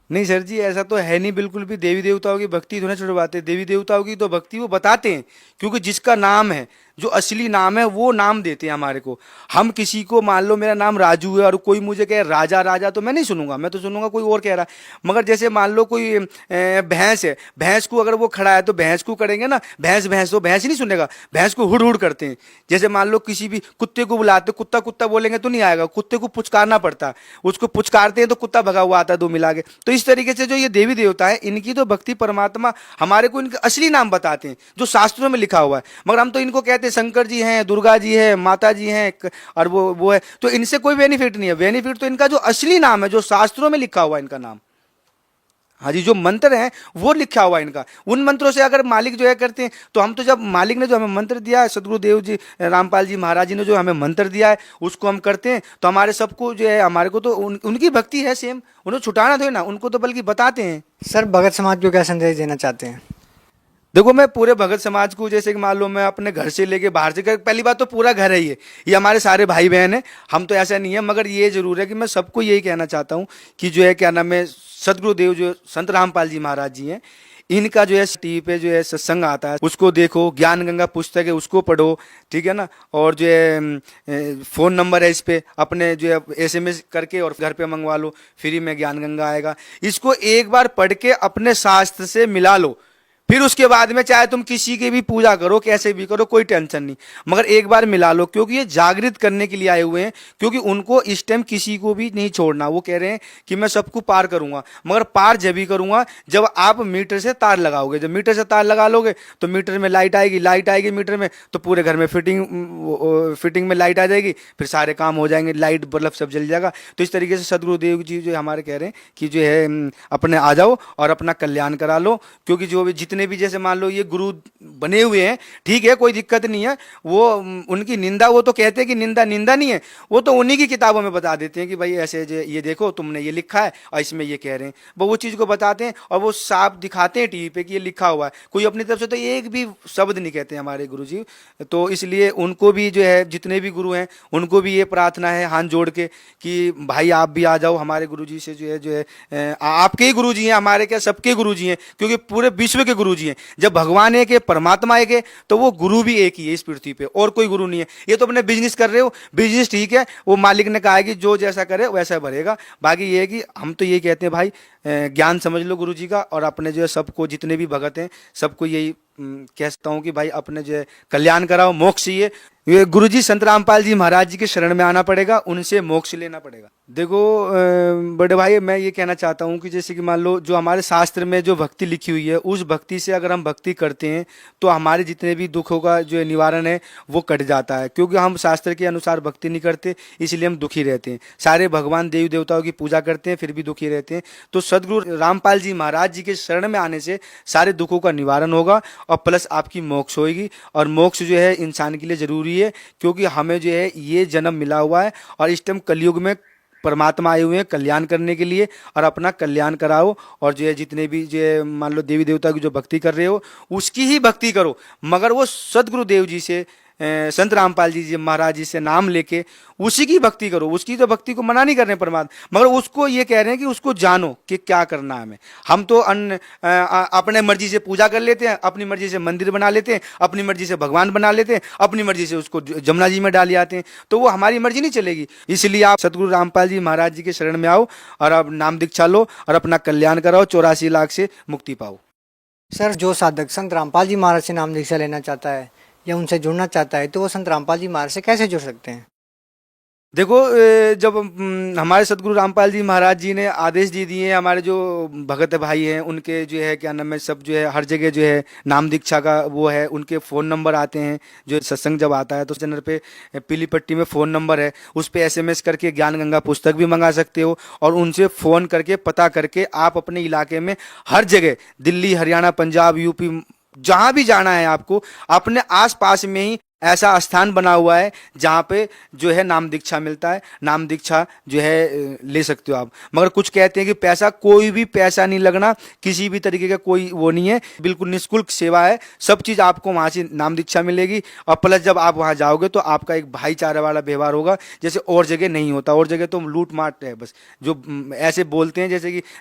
नहीं सर जी ऐसा तो है नहीं, बिल्कुल भी। देवी देवताओं की भक्ति थोड़ा छुड़वाते, देवी देवताओं की तो भक्ति वो बताते हैं, क्योंकि जिसका नाम है, जो असली नाम है वो नाम देते हैं हमारे को। हम किसी को, मान लो मेरा नाम राजू है और कोई मुझे कहे राजा राजा, तो मैं नहीं सुनूंगा, मैं तो सुनूंगा कोई और कह रहा है। मगर जैसे मान लो कोई भैंस है, भैंस को अगर वो खड़ा है तो भैंस को करेंगे ना, भैंस भैंस, तो भैंस ही नहीं सुनेगा, भैंस को हुड़ हुड़ करते हैं। जैसे मान लो किसी भी कुत्ते को बुलाते, कुत्ता कुत्ता बोलेंगे तो नहीं आएगा, कुत्ते को पुचकारना पड़ता है, उसको पुचकारते हैं तो कुत्ता भगा हुआ आता है 2 मिला के। तो इस तरीके से जो ये देवी देवता है, इनकी तो भक्ति परमात्मा हमारे को इनके असली नाम बताते हैं जो शास्त्रों में लिखा हुआ है। मगर हम तो इनको कहते हैं शंकर जी हैं, दुर्गा जी है, माता जी हैं, और वो है, तो इनसे कोई बेनिफिट नहीं है। बेनिफिट तो इनका जो असली नाम है, जो शास्त्रों में लिखा हुआ है इनका नाम। हाँ जी, जो मंत्र हैं वो लिखा हुआ है इनका। उन मंत्रों से अगर मालिक जो है करते हैं तो हम तो, जब मालिक ने जो हमें मंत्र दिया है, सदगुरुदेव जी रामपाल जी महाराज जी ने जो हमें मंत्र दिया है उसको हम करते हैं, तो हमारे सबको जो है, हमारे को तो उनकी भक्ति है सेम, उन्हें छुटाना तो ना, उनको तो बल्कि बताते हैं। सर भगत समाज को क्या संदेश देना चाहते हैं? देखो, मैं पूरे भगत समाज को, जैसे कि मान लो मैं अपने घर से लेके बाहर से, पहली बात तो पूरा घर है ये हमारे सारे भाई बहन हैं, हम तो ऐसा नहीं है, मगर ये जरूर है कि मैं सबको यही कहना चाहता हूँ कि जो है क्या नाम है, सदगुरुदेव जो संत रामपाल जी महाराज जी हैं, इनका जो है टीवी पे जो है सत्संग आता है, उसको देखो, ज्ञान गंगा पुस्तक है उसको पढ़ो, ठीक है ना। और जो है फ़ोन नंबर है, इस पे अपने जो है SMS करके और घर पे मंगवा लो, फ्री में ज्ञान गंगा आएगा। इसको एक बार पढ़ के अपने शास्त्र से मिला लो, फिर उसके बाद में चाहे तुम किसी की भी पूजा करो, कैसे भी करो, कोई टेंशन नहीं, मगर एक बार मिला लो, क्योंकि ये जागृत करने के लिए आए हुए हैं, क्योंकि उनको इस टाइम किसी को भी नहीं छोड़ना। वो कह रहे हैं कि मैं सबको पार करूंगा, मगर पार जब ही करूंगा जब आप मीटर से तार लगाओगे। जब मीटर से तार लगा लोगे तो मीटर में लाइट आएगी मीटर में, तो पूरे घर में फिटिंग में लाइट आ जाएगी, फिर सारे काम हो जाएंगे, लाइट बल्ब सब जल जाएगा। तो इस तरीके से सदगुरुदेव जी जो हमारे कह रहे हैं कि जो है अपने आ जाओ और अपना कल्याण करा लो, क्योंकि जो भी जितने भी, जैसे मान लो ये गुरु बने हुए हैं, ठीक है, कोई दिक्कत नहीं है, वो उनकी निंदा, वो तो कहते हैं कि निंदा नहीं है, वो तो उन्हीं की किताबों में बता देते हैं कि भाई ऐसे ये देखो तुमने ये लिखा है और इसमें ये कह रहे हैं, वो चीज़ को बताते हैं और वो साफ दिखाते हैं टीवी पे कि ये लिखा हुआ है। कोई अपनी तरफ से तो एक भी शब्द नहीं कहते हमारे गुरु जी। तो इसलिए उनको भी जो है, जितने भी गुरु हैं उनको भी ये प्रार्थना है हाथ जोड़ के कि भाई आप भी आ जाओ हमारे गुरु जी से, जो है आपके ही गुरु जी हैं, हमारे क्या सबके गुरु जी हैं, क्योंकि पूरे विश्व के गुरु जी हैं। जब भगवान एक है, परमात्मा एक है, तो वो गुरु भी एक ही है इस पृथ्वी पे, और कोई गुरु नहीं है। ये तो अपने बिजनेस कर रहे हो, बिजनेस ठीक है, वो मालिक ने कहा है कि जो जैसा करे वैसा भरेगा। बाकी ये है कि हम तो यही कहते हैं भाई ज्ञान समझ लो गुरु जी का, और अपने जो है सबको, जितने भी भगत हैं सबको यही कहता हूँ कि भाई अपने जो है कल्याण कराओ, मोक्ष चाहिए, ये गुरु जी संत रामपाल जी महाराज जी के शरण में आना पड़ेगा, उनसे मोक्ष लेना पड़ेगा। देखो बड़े भाई, मैं ये कहना चाहता हूँ कि जैसे कि मान लो जो हमारे शास्त्र में जो भक्ति लिखी हुई है, उस भक्ति से अगर हम भक्ति करते हैं तो हमारे जितने भी दुखों का जो निवारण है वो कट जाता है, क्योंकि हम शास्त्र के अनुसार भक्ति नहीं करते, इसलिए हम दुखी रहते हैं। सारे भगवान देवी देवताओं की पूजा करते हैं फिर भी दुखी रहते हैं। तो सदगुरु रामपाल जी महाराज जी के शरण में आने से सारे दुखों का निवारण होगा और प्लस आपकी मोक्ष होगी। और मोक्ष जो है इंसान के लिए जरूरी है, क्योंकि हमें जो है ये जन्म मिला हुआ है और इस टाइम कलयुग में परमात्मा आए हुए हैं कल्याण करने के लिए, और अपना कल्याण कराओ। और जो है जितने भी जो है मान लो देवी देवता की जो भक्ति कर रहे हो उसकी ही भक्ति करो, मगर वो सदगुरुदेव जी से, संत रामपाल जी महाराज जी से नाम लेके उसी की भक्ति करो। उसकी तो भक्ति को मना नहीं कर रहे हैं परमात्मा, मगर उसको ये कह रहे हैं कि उसको जानो कि क्या करना है हमें। हम तो अपने मर्जी से पूजा कर लेते हैं, अपनी मर्जी से मंदिर बना लेते हैं, अपनी मर्जी से भगवान बना लेते हैं, अपनी मर्जी से उसको जमुना जी में डाल आते हैं, तो वो हमारी मर्जी नहीं चलेगी। इसलिए आप सतगुरु रामपाल जी महाराज जी के शरण में आओ और अब नाम दीक्षा लो और अपना कल्याण कराओ, 84 लाख से मुक्ति पाओ। सर जो साधक संत रामपाल जी महाराज से नाम दीक्षा लेना चाहता है या उनसे जुड़ना चाहता है तो वो संत रामपाल जी महाराज से कैसे जुड़ सकते हैं? देखो, जब हमारे सतगुरु रामपाल जी महाराज जी ने आदेश दे दिए, हमारे जो भगत भाई हैं उनके जो है क्या नाम है, सब जो है हर जगह जो है नाम दीक्षा का वो है, उनके फ़ोन नंबर आते हैं। जो सत्संग जब आता है तो चैनल पे पीली पट्टी में फ़ोन नंबर है, उस पर SMS करके ज्ञान गंगा पुस्तक भी मंगा सकते हो, और उनसे फ़ोन करके पता करके आप अपने इलाके में हर जगह, दिल्ली, हरियाणा, पंजाब, UP, जहाँ भी जाना है आपको, अपने आसपास में ही ऐसा स्थान बना हुआ है जहाँ पे जो है नाम दीक्षा मिलता है। नाम दीक्षा जो है ले सकते हो आप। मगर कुछ कहते हैं कि पैसा, कोई भी पैसा नहीं लगना, किसी भी तरीके का कोई वो नहीं है, बिल्कुल निःशुल्क सेवा है। सब चीज़ आपको वहाँ से नाम दीक्षा मिलेगी, और प्लस जब आप वहाँ जाओगे तो आपका एक भाईचारा वाला व्यवहार होगा, जैसे और जगह नहीं होता। और जगह तो लूट मार है बस, जो ऐसे बोलते हैं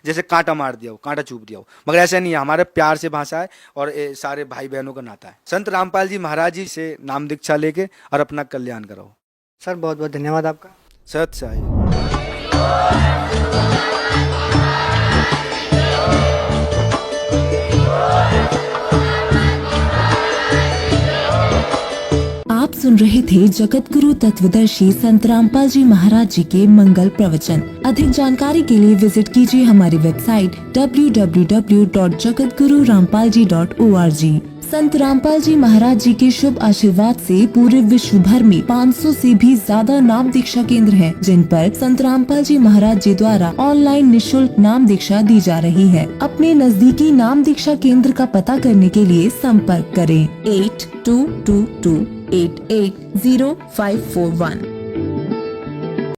जैसे कांटा मार दिया हो, कांटा चुभ दिया हो, मगर ऐसा नहीं है। हमारे प्यार से भाषा है और सारे भाई बहनों का नाता है। संत रामपाल जी महाराज जी से नाम दीक्षा लेके और अपना कल्याण कराओ। सर बहुत बहुत धन्यवाद आपका। सत साई। आप सुन रहे थे जगत गुरु तत्वदर्शी संत रामपाल जी महाराज जी के मंगल प्रवचन। अधिक जानकारी के लिए विजिट कीजिए हमारी वेबसाइट www.jagatgururampalji.org। संत रामपाल जी महाराज जी के शुभ आशीर्वाद से पूरे विश्व भर में 500 से भी ज्यादा नाम दीक्षा केंद्र हैं, जिन पर संत रामपाल जी महाराज जी द्वारा ऑनलाइन निशुल्क नाम दीक्षा दी जा रही है। अपने नजदीकी नाम दीक्षा केंद्र का पता करने के लिए संपर्क करें 8222880541।